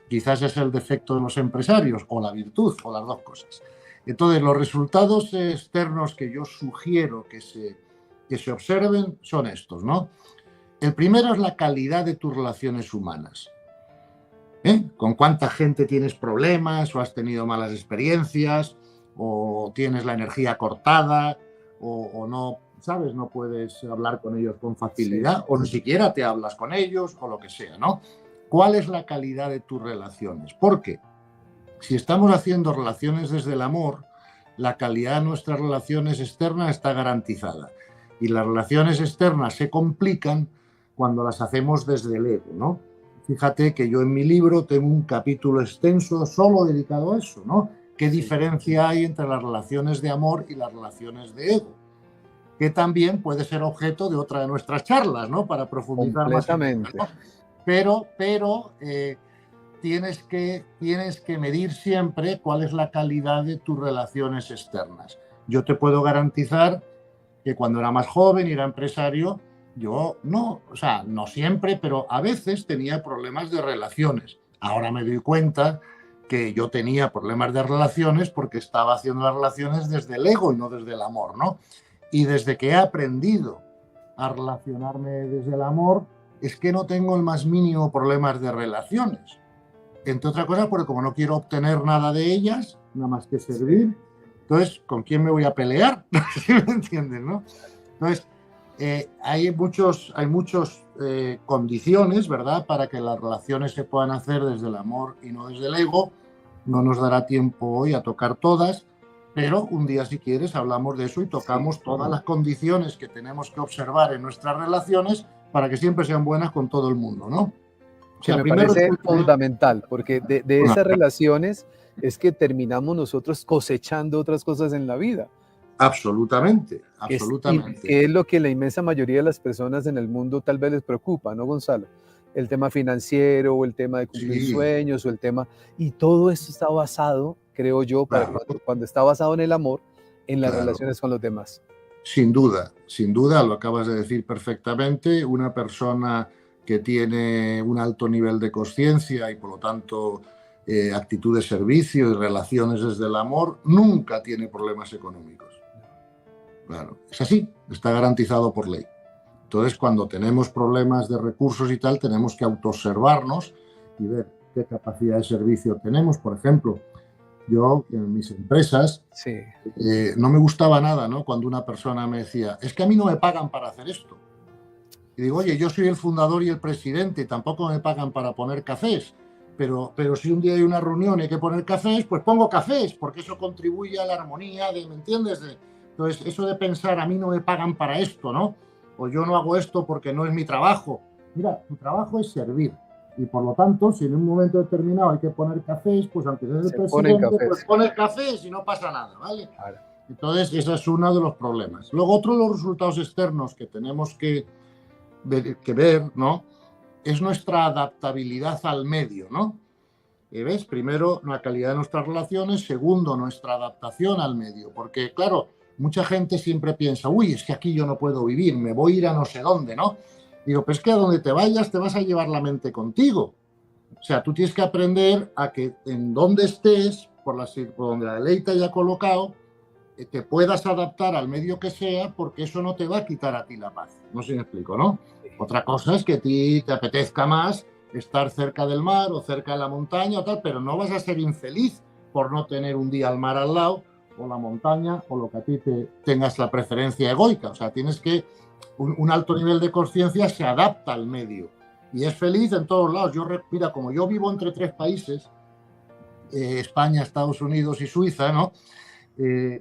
Quizás es el defecto de los empresarios o la virtud o las dos cosas. Entonces, los resultados externos que yo sugiero que se observen son estos, ¿no? El primero es la calidad de tus relaciones humanas. ¿Con cuánta gente tienes problemas o has tenido malas experiencias o tienes la energía cortada o no, ¿sabes? No puedes hablar con ellos con sí, facilidad o ni siquiera te hablas con ellos o lo que sea, ¿no? ¿Cuál es la calidad de tus relaciones? Porque si estamos haciendo relaciones desde el amor, la calidad de nuestras relaciones externas está garantizada. Y las relaciones externas se complican cuando las hacemos desde el ego, ¿no? Fíjate que yo en mi libro tengo un capítulo extenso solo dedicado a eso, ¿no? ¿Qué sí, diferencia hay entre las relaciones de amor y las relaciones de ego? Que también puede ser objeto de otra de nuestras charlas, ¿no? Para profundizar más en ello, completamente. ¿no? Pero tienes que medir siempre cuál es la calidad de tus relaciones externas. Yo te puedo garantizar que cuando era más joven y era empresario, yo no, o sea, no siempre, pero a veces tenía problemas de relaciones. Ahora me doy cuenta que yo tenía problemas de relaciones porque estaba haciendo las relaciones desde el ego y no desde el amor, ¿no? Y desde que he aprendido a relacionarme desde el amor, es que no tengo el más mínimo problemas de relaciones. Entre otras cosas, porque como no quiero obtener nada de ellas, nada más que Sí, servir, entonces, ¿con quién me voy a pelear? ¿Sí me entienden, no? Entonces, hay muchos condiciones, ¿verdad?, para que las relaciones se puedan hacer desde el amor y no desde el ego. No nos dará tiempo hoy a tocar todas, pero un día, si quieres, hablamos de eso y sí. tocamos todas las condiciones que tenemos que observar en nuestras relaciones para que siempre sean buenas con todo el mundo, ¿no? O Que sea, me primero parece resulta fundamental, porque de esas relaciones es que terminamos nosotros cosechando otras cosas en la vida, absolutamente, que absolutamente. es lo que la inmensa mayoría de las personas en el mundo tal vez les preocupa, ¿no, Gonzalo? El tema financiero o el tema de cumplir Sí, sueños o el tema, y todo esto está basado, creo yo, para claro, cuando está basado en el amor, en las claro. relaciones con los demás. Sin duda, lo acabas de decir perfectamente. Una persona que tiene un alto nivel de conciencia y por lo tanto actitud de servicio y relaciones desde el amor, nunca tiene problemas económicos. Claro, es así, está garantizado por ley. Entonces, cuando tenemos problemas de recursos y tal, tenemos que autoobservarnos y ver qué capacidad de servicio tenemos. Por ejemplo, yo en mis empresas Sí, no me gustaba nada, ¿no? Cuando una persona me decía, es que a mí no me pagan para hacer esto. Y digo, sí, oye, yo soy el fundador y el presidente, tampoco me pagan para poner cafés. Pero si un día hay una reunión y hay que poner cafés, pues pongo cafés, porque eso contribuye a la armonía, ¿me entiendes? Entonces, eso de pensar, a mí no me pagan para esto, ¿no? O yo no hago esto porque no es mi trabajo. Mira, tu trabajo es servir. Y por lo tanto, si en un momento determinado hay que poner cafés, pues aunque seas el se ponen presidente, pues cafés. pones cafés y no pasa nada, ¿vale? Claro. Entonces, ese es uno de los problemas. Luego, otro de los resultados externos que tenemos que ver, ¿no? Es nuestra adaptabilidad al medio, ¿no? ¿Ves? Primero, la calidad de nuestras relaciones. Segundo, nuestra adaptación al medio. Porque, claro, mucha gente siempre piensa, uy, es que aquí yo no puedo vivir, me voy a ir a no sé dónde, ¿no? Digo, pero es que a donde te vayas te vas a llevar la mente contigo. O sea, tú tienes que aprender a que en donde estés, por donde la ley te haya colocado, te puedas adaptar al medio que sea, porque eso no te va a quitar a ti la paz. No sé si me explico, ¿no? Otra cosa es que a ti te apetezca más estar cerca del mar o cerca de la montaña o tal, pero no vas a ser infeliz por no tener un día al mar al lado o la montaña o lo que a ti tengas la preferencia egoica. O sea, tienes que un alto nivel de conciencia se adapta al medio y es feliz en todos lados. Mira, como yo vivo entre 3 países, España, Estados Unidos y Suiza, ¿no?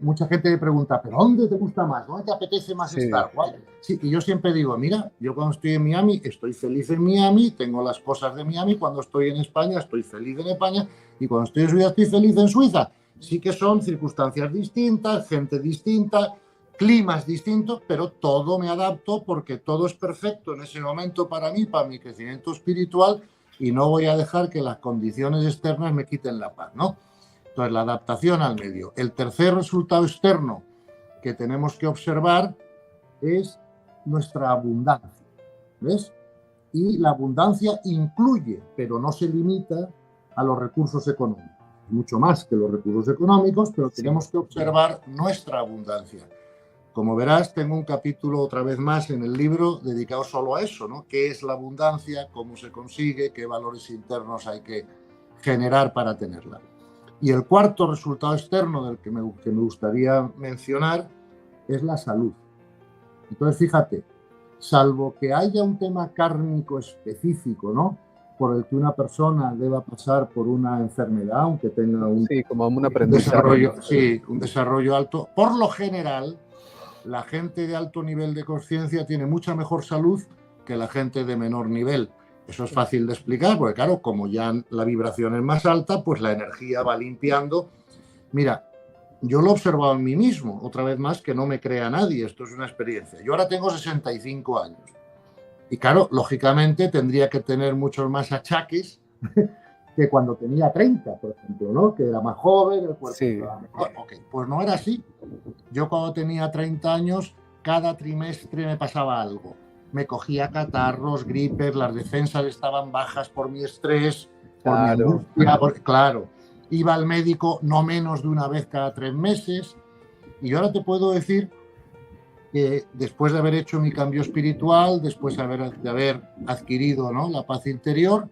Mucha gente me pregunta, ¿pero dónde te gusta más? ¿Dónde te apetece más estar? ¿Cuál? Sí, y yo siempre digo, mira, yo cuando estoy en Miami, estoy feliz en Miami, tengo las cosas de Miami, cuando estoy en España, estoy feliz en España, y cuando estoy en Suiza, estoy feliz en Suiza. Sí que son circunstancias distintas, gente distinta, climas distintos, pero todo me adapto porque todo es perfecto en ese momento para mí, para mi crecimiento espiritual, y no voy a dejar que las condiciones externas me quiten la paz, ¿no? Entonces, la adaptación al medio. El tercer resultado externo que tenemos que observar es nuestra abundancia, ¿ves? Y la abundancia incluye, pero no se limita a los recursos económicos. Mucho más que los recursos económicos, pero tenemos que observar nuestra abundancia. Como verás, tengo un capítulo otra vez más en el libro dedicado solo a eso, ¿no? ¿Qué es la abundancia? ¿Cómo se consigue? ¿Qué valores internos hay que generar para tenerla? Y el cuarto resultado externo del que me gustaría mencionar es la salud. Entonces, fíjate, salvo que haya un tema kármico específico, ¿no?, por el que una persona deba pasar por una enfermedad, aunque tenga un desarrollo alto, por lo general, la gente de alto nivel de conciencia tiene mucha mejor salud que la gente de menor nivel. Eso es fácil de explicar, porque claro, como ya la vibración es más alta, pues la energía va limpiando. Mira, yo lo he observado en mí mismo, otra vez más, que no me crea nadie, esto es una experiencia. Yo ahora tengo 65 años. Y claro, lógicamente tendría que tener muchos más achaques que cuando tenía 30, por ejemplo, ¿no? Que era más joven, el cuerpo estaba mejor. Okay, pues no era así. Yo cuando tenía 30 años, cada trimestre me pasaba algo. Me cogía catarros, gripes, las defensas estaban bajas por mi estrés, por mi angustia. Claro, iba al médico no menos de una vez cada 3 meses. Y yo ahora te puedo decir que después de haber hecho mi cambio espiritual, después de haber adquirido, ¿no?, la paz interior,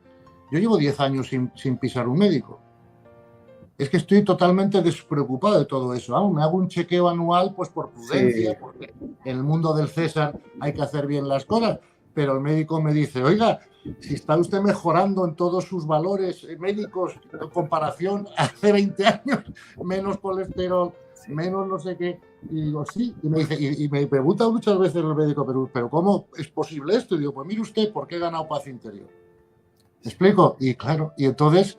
yo llevo 10 años sin pisar un médico. Es que estoy totalmente despreocupado de todo eso. Vamos, me hago un chequeo anual pues por prudencia, porque en el mundo del César hay que hacer bien las cosas, pero el médico me dice, oiga, si está usted mejorando en todos sus valores médicos en comparación a hace 20 años, menos colesterol, menos no sé qué, y digo, sí, y me dice, y me pregunta muchas veces el médico, pero ¿cómo es posible esto? Y digo, pues mire usted, ¿por qué he ganado paz interior? ¿Me explico? Y claro, y entonces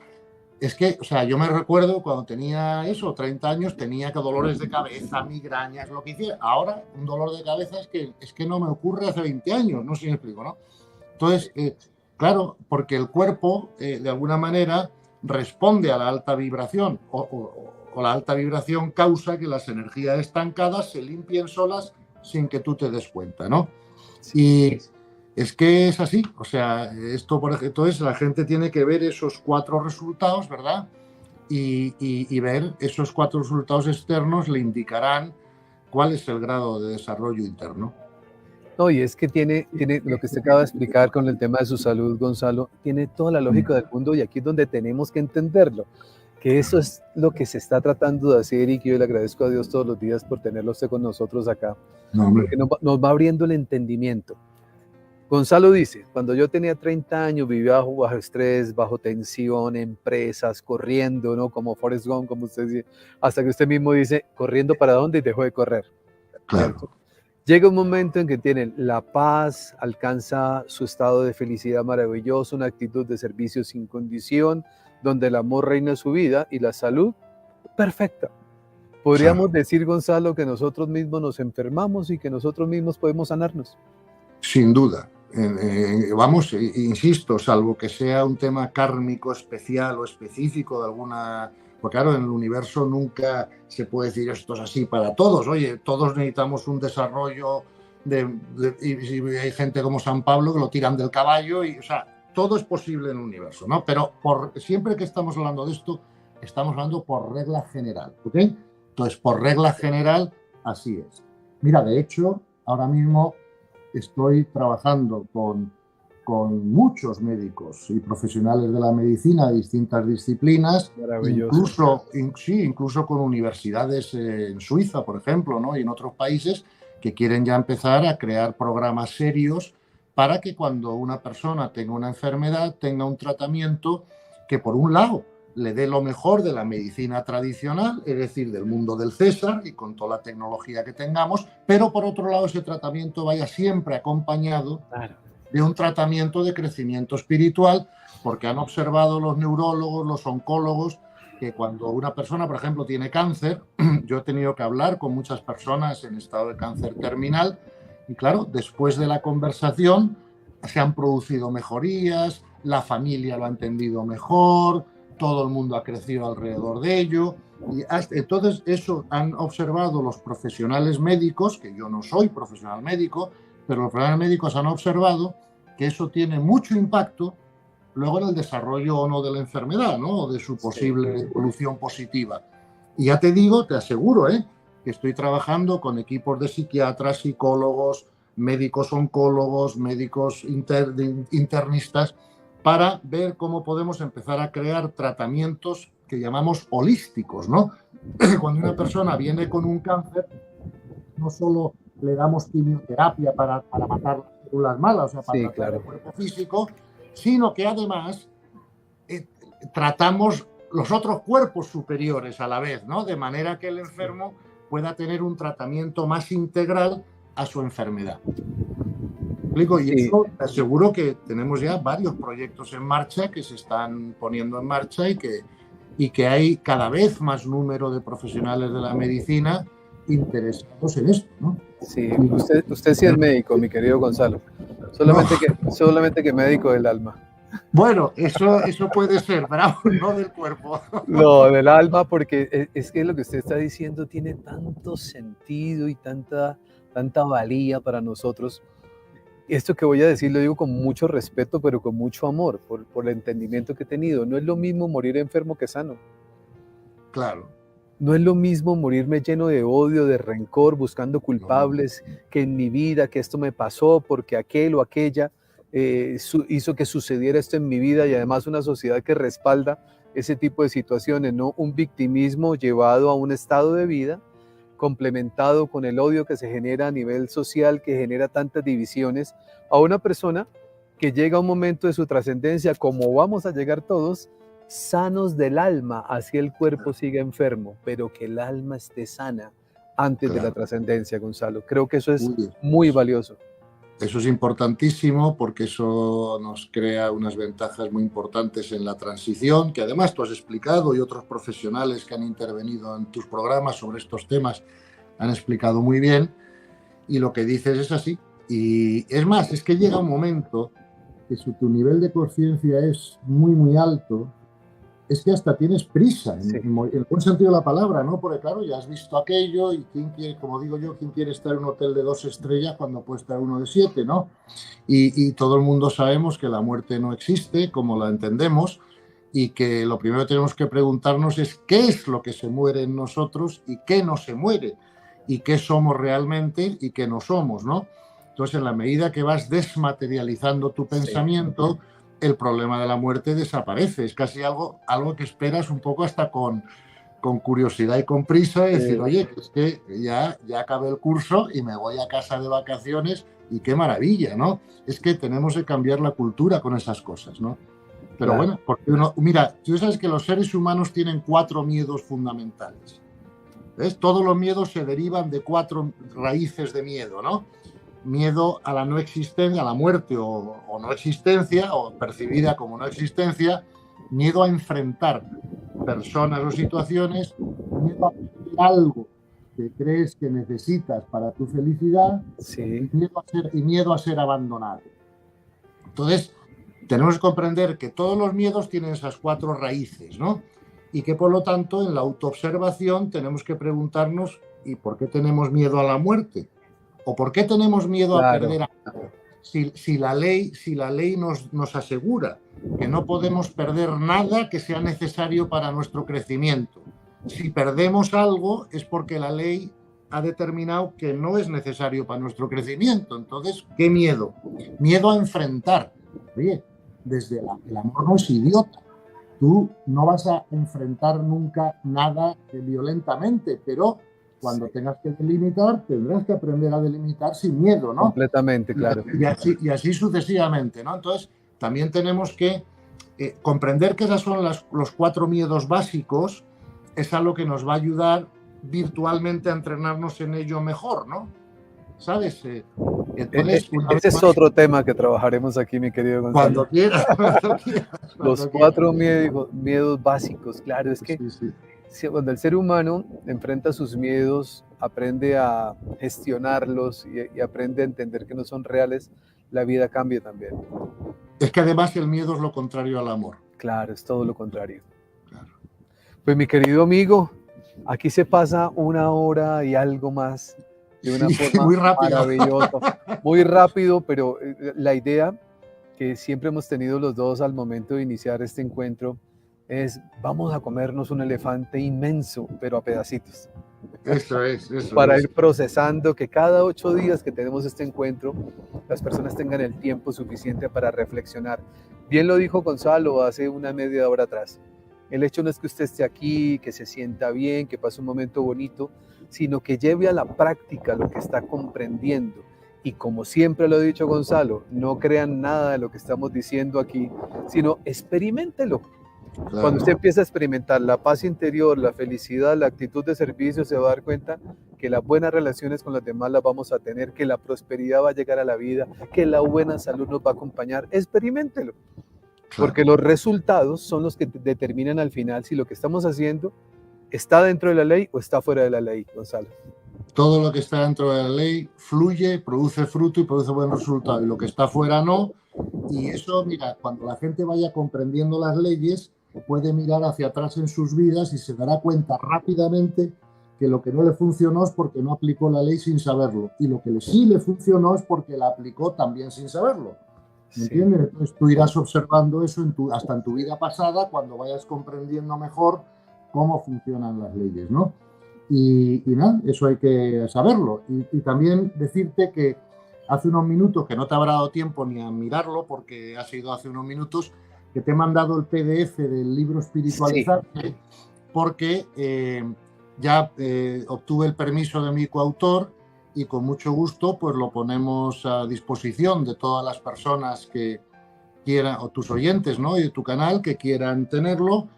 es que, o sea, yo me recuerdo cuando tenía eso, 30 años, tenía que dolores de cabeza, migrañas, lo que hiciera. Ahora, un dolor de cabeza es que no me ocurre hace 20 años, no sé si me explico, ¿no? Entonces, claro, porque el cuerpo, de alguna manera, responde a la alta vibración o la alta vibración causa que las energías estancadas se limpien solas sin que tú te des cuenta, ¿no? Y es que es así, o sea, esto, por ejemplo, entonces la gente tiene que ver esos 4 resultados, ¿verdad? Y ver esos 4 resultados externos le indicarán cuál es el grado de desarrollo interno. No, y es que tiene lo que usted acaba de explicar con el tema de su salud, Gonzalo, tiene toda la lógica del mundo, y aquí es donde tenemos que entenderlo, que eso es lo que se está tratando de hacer, y que yo le agradezco a Dios todos los días por tenerlo usted con nosotros acá, porque nos va abriendo el entendimiento. Gonzalo dice, cuando yo tenía 30 años vivía bajo estrés, bajo tensión, empresas, corriendo, ¿no? Como Forrest Gump, como usted dice, hasta que usted mismo dice, ¿corriendo para dónde? Y dejó de correr. Claro. ¿Cierto? Llega un momento en que tiene la paz, alcanza su estado de felicidad maravilloso, una actitud de servicio sin condición, donde el amor reina su vida y la salud perfecta. Podríamos decir, Gonzalo, que nosotros mismos nos enfermamos y que nosotros mismos podemos sanarnos. Sin duda. Vamos, insisto, salvo que sea un tema kármico especial o específico de alguna... Porque claro, en el universo nunca se puede decir esto es así para todos. Oye, todos necesitamos un desarrollo y hay gente como San Pablo que lo tiran del caballo y, o sea, todo es posible en el universo, ¿no? Pero siempre que estamos hablando de esto, estamos hablando por regla general, ¿ok? Entonces, por regla general, así es. Mira, de hecho, ahora mismo estoy trabajando con muchos médicos y profesionales de la medicina de distintas disciplinas, incluso con universidades en Suiza, por ejemplo, ¿no? Y en otros países que quieren ya empezar a crear programas serios para que cuando una persona tenga una enfermedad tenga un tratamiento que, por un lado, le dé lo mejor de la medicina tradicional, es decir, del mundo del César y con toda la tecnología que tengamos, pero por otro lado ese tratamiento vaya siempre acompañado de un tratamiento de crecimiento espiritual, porque han observado los neurólogos, los oncólogos, que cuando una persona, por ejemplo, tiene cáncer, yo he tenido que hablar con muchas personas en estado de cáncer terminal y claro, después de la conversación se han producido mejorías, la familia lo ha entendido mejor, todo el mundo ha crecido alrededor de ello. Y entonces eso han observado los profesionales médicos, que yo no soy profesional médico, pero los profesionales médicos han observado que eso tiene mucho impacto luego en el desarrollo o no de la enfermedad, ¿no? O de su posible evolución positiva. Y ya te digo, te aseguro, que estoy trabajando con equipos de psiquiatras, psicólogos, médicos oncólogos, médicos internistas, para ver cómo podemos empezar a crear tratamientos que llamamos holísticos, ¿no? Cuando una persona viene con un cáncer, no solo le damos quimioterapia para matar las células malas, o sea, para tratar el cuerpo físico, sino que además tratamos los otros cuerpos superiores a la vez, ¿no? De manera que el enfermo pueda tener un tratamiento más integral a su enfermedad. Y eso te aseguro que tenemos ya varios proyectos en marcha que se están poniendo en marcha y que hay cada vez más número de profesionales de la medicina interesados en esto, ¿no? Sí, usted sí es médico, mi querido Gonzalo. Solamente que médico del alma. Bueno, eso puede ser, bravo, no del cuerpo. No, del alma, porque es que lo que usted está diciendo tiene tanto sentido y tanta valía para nosotros. Esto que voy a decir lo digo con mucho respeto, pero con mucho amor, por el entendimiento que he tenido. No es lo mismo morir enfermo que sano. Claro. No es lo mismo morirme lleno de odio, de rencor, buscando culpables, que en mi vida, que esto me pasó porque aquel o aquella hizo que sucediera esto en mi vida, y además una sociedad que respalda ese tipo de situaciones, ¿no? Un victimismo llevado a un estado de vida complementado con el odio que se genera a nivel social, que genera tantas divisiones, a una persona que llega a un momento de su trascendencia, como vamos a llegar todos, sanos del alma, así el cuerpo siga enfermo, pero que el alma esté sana antes de la trascendencia, Gonzalo. Creo que eso es muy valioso. Eso es importantísimo porque eso nos crea unas ventajas muy importantes en la transición, que además tú has explicado y otros profesionales que han intervenido en tus programas sobre estos temas han explicado muy bien, y lo que dices es así. Y es más, es que llega un momento que si tu nivel de conciencia es muy, muy alto, es que hasta tienes prisa, en el buen sentido de la palabra, ¿no? Porque claro, ya has visto aquello y ¿quién quiere, como digo yo, quién quiere estar en un hotel de 2 estrellas cuando puede estar uno de 7, ¿no? Y todo el mundo sabemos que la muerte no existe, como la entendemos, y que lo primero que tenemos que preguntarnos es qué es lo que se muere en nosotros y qué no se muere, y qué somos realmente y qué no somos, ¿no? Entonces, en la medida que vas desmaterializando tu pensamiento, el problema de la muerte desaparece. Es casi algo que esperas un poco hasta con curiosidad y con prisa, y decir, oye, es que ya acabé el curso y me voy a casa de vacaciones y qué maravilla, ¿no? Es que tenemos que cambiar la cultura con esas cosas, ¿no? Pero bueno, porque mira, tú sabes que los seres humanos tienen 4 miedos fundamentales. ¿Ves? Todos los miedos se derivan de 4 raíces de miedo, ¿no? Miedo a la no existencia, a la muerte o no existencia, o percibida como no existencia, miedo a enfrentar personas o situaciones, miedo a perder algo que crees que necesitas para tu felicidad, y miedo a ser abandonado. Entonces, tenemos que comprender que todos los miedos tienen esas 4 raíces, ¿no? Y que por lo tanto en la autoobservación tenemos que preguntarnos ¿y por qué tenemos miedo a la muerte? ¿O por qué tenemos miedo a Claro, perder algo? Si la ley nos asegura que no podemos perder nada que sea necesario para nuestro crecimiento. Si perdemos algo es porque la ley ha determinado que no es necesario para nuestro crecimiento. Entonces, ¿qué miedo? Miedo a enfrentar. Oye, desde el amor no es idiota. Tú no vas a enfrentar nunca nada violentamente, pero cuando tengas que delimitar, tendrás que aprender a delimitar sin miedo, ¿no? completamente, claro. Y así sucesivamente, ¿no? Entonces, también tenemos que comprender que esos son los 4 miedos básicos, es algo que nos va a ayudar virtualmente a entrenarnos en ello mejor, ¿no? ¿Sabes? Entonces, ese es otro tema que trabajaremos aquí, mi querido Gonzalo. Cuando quieras, cuando quieras. Los 4 miedos básicos, claro, es que sí. Cuando el ser humano enfrenta sus miedos, aprende a gestionarlos y aprende a entender que no son reales, la vida cambia también. Es que además el miedo es lo contrario al amor. Claro, es todo lo contrario. Claro. Pues mi querido amigo, aquí se pasa 1 hora y algo más de una forma muy rápido. Maravillosa, muy rápido, pero la idea que siempre hemos tenido los dos al momento de iniciar este encuentro es: vamos a comernos un elefante inmenso, pero a pedacitos. Eso Para es. ir procesando que cada 8 días que tenemos este encuentro, las personas tengan el tiempo suficiente para reflexionar. Bien lo dijo Gonzalo hace una media hora atrás. El hecho no es que usted esté aquí, que se sienta bien, que pase un momento bonito, sino que lleve a la práctica lo que está comprendiendo. Y como siempre lo ha dicho Gonzalo, no crean nada de lo que estamos diciendo aquí, sino experiméntelo. Claro. Cuando usted empieza a experimentar la paz interior, la felicidad, la actitud de servicio, se va a dar cuenta que las buenas relaciones con los demás las vamos a tener, que la prosperidad va a llegar a la vida, que la buena salud nos va a acompañar. Experiméntelo. Claro. Porque los resultados son los que determinan al final si lo que estamos haciendo está dentro de la ley o está fuera de la ley, Gonzalo. Todo lo que está dentro de la ley fluye, produce fruto y produce buen resultado. Y lo que está fuera no. Y eso, mira, cuando la gente vaya comprendiendo las leyes, puede mirar hacia atrás en sus vidas y se dará cuenta rápidamente que lo que no le funcionó es porque no aplicó la ley sin saberlo. Y lo que sí le funcionó es porque la aplicó también sin saberlo. ¿Me entiendes? Entonces tú irás observando eso hasta en tu vida pasada, cuando vayas comprendiendo mejor cómo funcionan las leyes, ¿no? Y nada, eso hay que saberlo. Y también decirte que hace unos minutos, que no te habrá dado tiempo ni a mirarlo porque ha sido hace unos minutos, que te he mandado el PDF del libro Espiritualizarte, sí, porque ya obtuve el permiso de mi coautor y con mucho gusto pues lo ponemos a disposición de todas las personas que quieran, o tus oyentes, ¿no? Y de tu canal, que quieran tenerlo,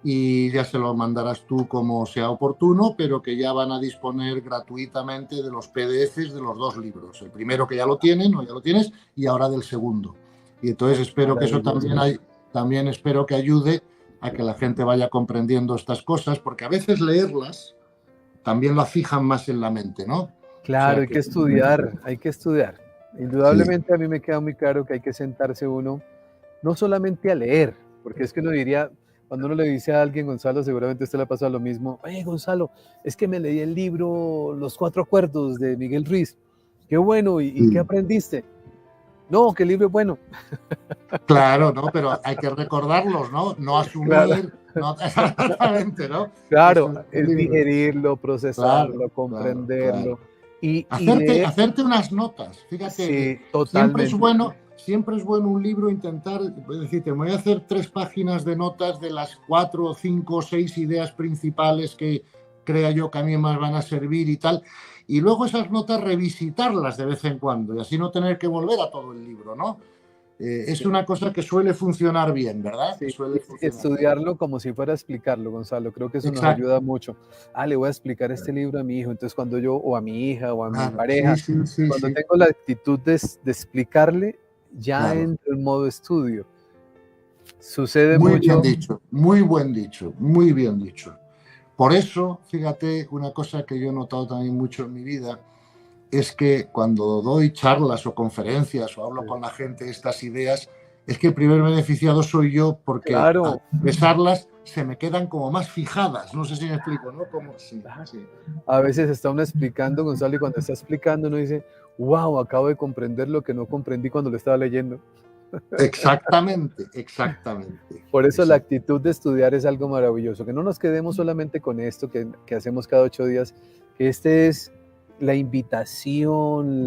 y ya se lo mandarás tú como sea oportuno, pero que ya van a disponer gratuitamente de los PDFs de los 2 libros. El primero que ya lo tienen o ya lo tienes, y ahora del segundo. Y entonces espero que eso también espero que ayude a que la gente vaya comprendiendo estas cosas, porque a veces leerlas también las fijan más en la mente, ¿no? Claro, o sea, hay que estudiar. Indudablemente sí. A mí me queda muy claro que hay que sentarse uno, no solamente a leer, porque es que uno diría, cuando uno le dice a alguien, Gonzalo, seguramente a usted le ha pasado lo mismo: oye, Gonzalo, es que me leí el libro Los 4 acuerdos de Miguel Ruiz, qué bueno, ¿y qué aprendiste? No, que el libro es bueno. Claro, ¿no? Pero hay que recordarlos, ¿no? No asumir, claro. No, exactamente, ¿no? Claro, es digerirlo, procesarlo, claro, comprenderlo. Claro. Y hacerte unas notas, fíjate, sí, totalmente. Siempre es bueno un libro intentar, es decir, te voy a hacer 3 páginas de notas de las 4, 5, 6 ideas principales que crea yo que a mí más van a servir y tal, y luego esas notas revisitarlas de vez en cuando y así no tener que volver a todo el libro, ¿no? Es una cosa que suele funcionar bien, ¿verdad? Sí, estudiarlo bien, como si fuera a explicarlo, Gonzalo. Creo que eso nos ayuda mucho. Le voy a explicar este libro a mi hijo. Entonces, cuando yo, o a mi hija, o a mi pareja, cuando tengo la actitud de explicarle, ya entro en modo estudio. Sucede muy mucho. Bien dicho, muy buen dicho, muy bien dicho. Por eso, fíjate, una cosa que yo he notado también mucho en mi vida, es que cuando doy charlas o conferencias o hablo Sí. con la gente estas ideas, es que el primer beneficiado soy yo porque al Claro. expresarlas se me quedan como más fijadas. No sé si me explico, ¿no? Como, sí, Claro. sí. A veces está uno explicando, Gonzalo, y cuando está explicando uno dice, wow, acabo de comprender lo que no comprendí cuando lo estaba leyendo. Exactamente, exactamente. Por eso la Exact- actitud de estudiar es algo maravilloso, que no nos quedemos solamente con esto que hacemos cada 8 días, que este es la invitación,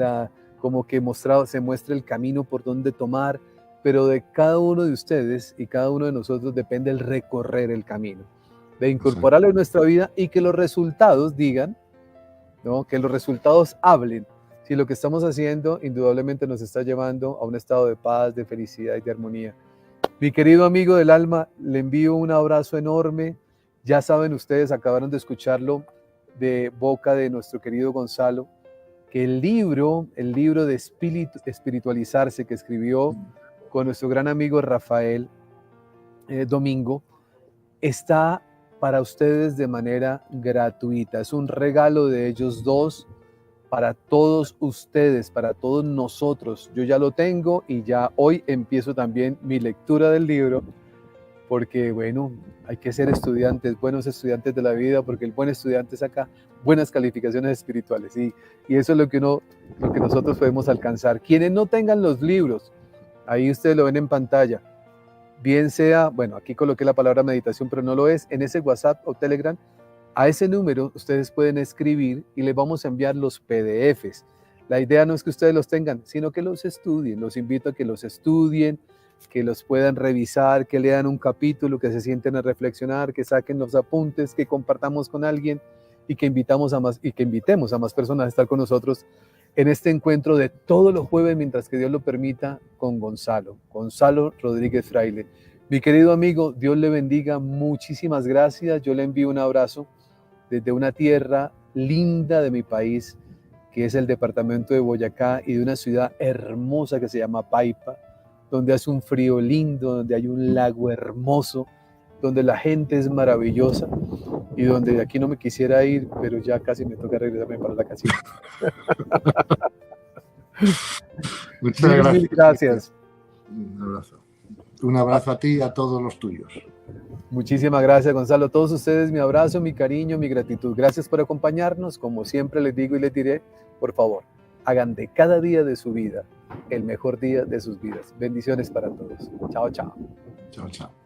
como que se muestra el camino por donde tomar, pero de cada uno de ustedes y cada uno de nosotros depende el recorrer el camino, de exact- incorporarlo en nuestra vida y que los resultados digan, ¿no? Que los resultados hablen. Si lo que estamos haciendo indudablemente nos está llevando a un estado de paz, de felicidad y de armonía. Mi querido amigo del alma, le envío un abrazo enorme. Ya saben ustedes, acabaron de escucharlo de boca de nuestro querido Gonzalo, que el libro de espiritualizarse que escribió con nuestro gran amigo Rafael Domingo, está para ustedes de manera gratuita. Es un regalo de ellos dos para todos ustedes, para todos nosotros. Yo ya lo tengo y ya hoy empiezo también mi lectura del libro, porque bueno, hay que ser estudiantes, buenos estudiantes de la vida, porque el buen estudiante saca buenas calificaciones espirituales y eso es lo que nosotros podemos alcanzar. Quienes no tengan los libros, ahí ustedes lo ven en pantalla, bien sea, bueno, aquí coloqué la palabra meditación, pero no lo es, en ese WhatsApp o Telegram, a ese número ustedes pueden escribir y les vamos a enviar los PDFs. La idea no es que ustedes los tengan, sino que los estudien. Los invito a que los estudien, que los puedan revisar, que lean un capítulo, que se sienten a reflexionar, que saquen los apuntes, que compartamos con alguien y que invitemos a más personas a estar con nosotros en este encuentro de todos los jueves, mientras que Dios lo permita, con Gonzalo Rodríguez Fraile. Mi querido amigo, Dios le bendiga, muchísimas gracias. Yo le envío un abrazo desde una tierra linda de mi país, que es el departamento de Boyacá, y de una ciudad hermosa que se llama Paipa, donde hace un frío lindo, donde hay un lago hermoso, donde la gente es maravillosa y donde de aquí no me quisiera ir, pero ya casi me toca regresarme para la casita. Muchas Mil gracias, Cristian. gracias. Un abrazo. Un abrazo a ti y a todos los tuyos. Muchísimas gracias, Gonzalo. A todos ustedes, mi abrazo, mi cariño, mi gratitud. Gracias por acompañarnos. Como siempre les digo y les diré, por favor, hagan de cada día de su vida el mejor día de sus vidas. Bendiciones para todos. Chao, chao. Chao, chao.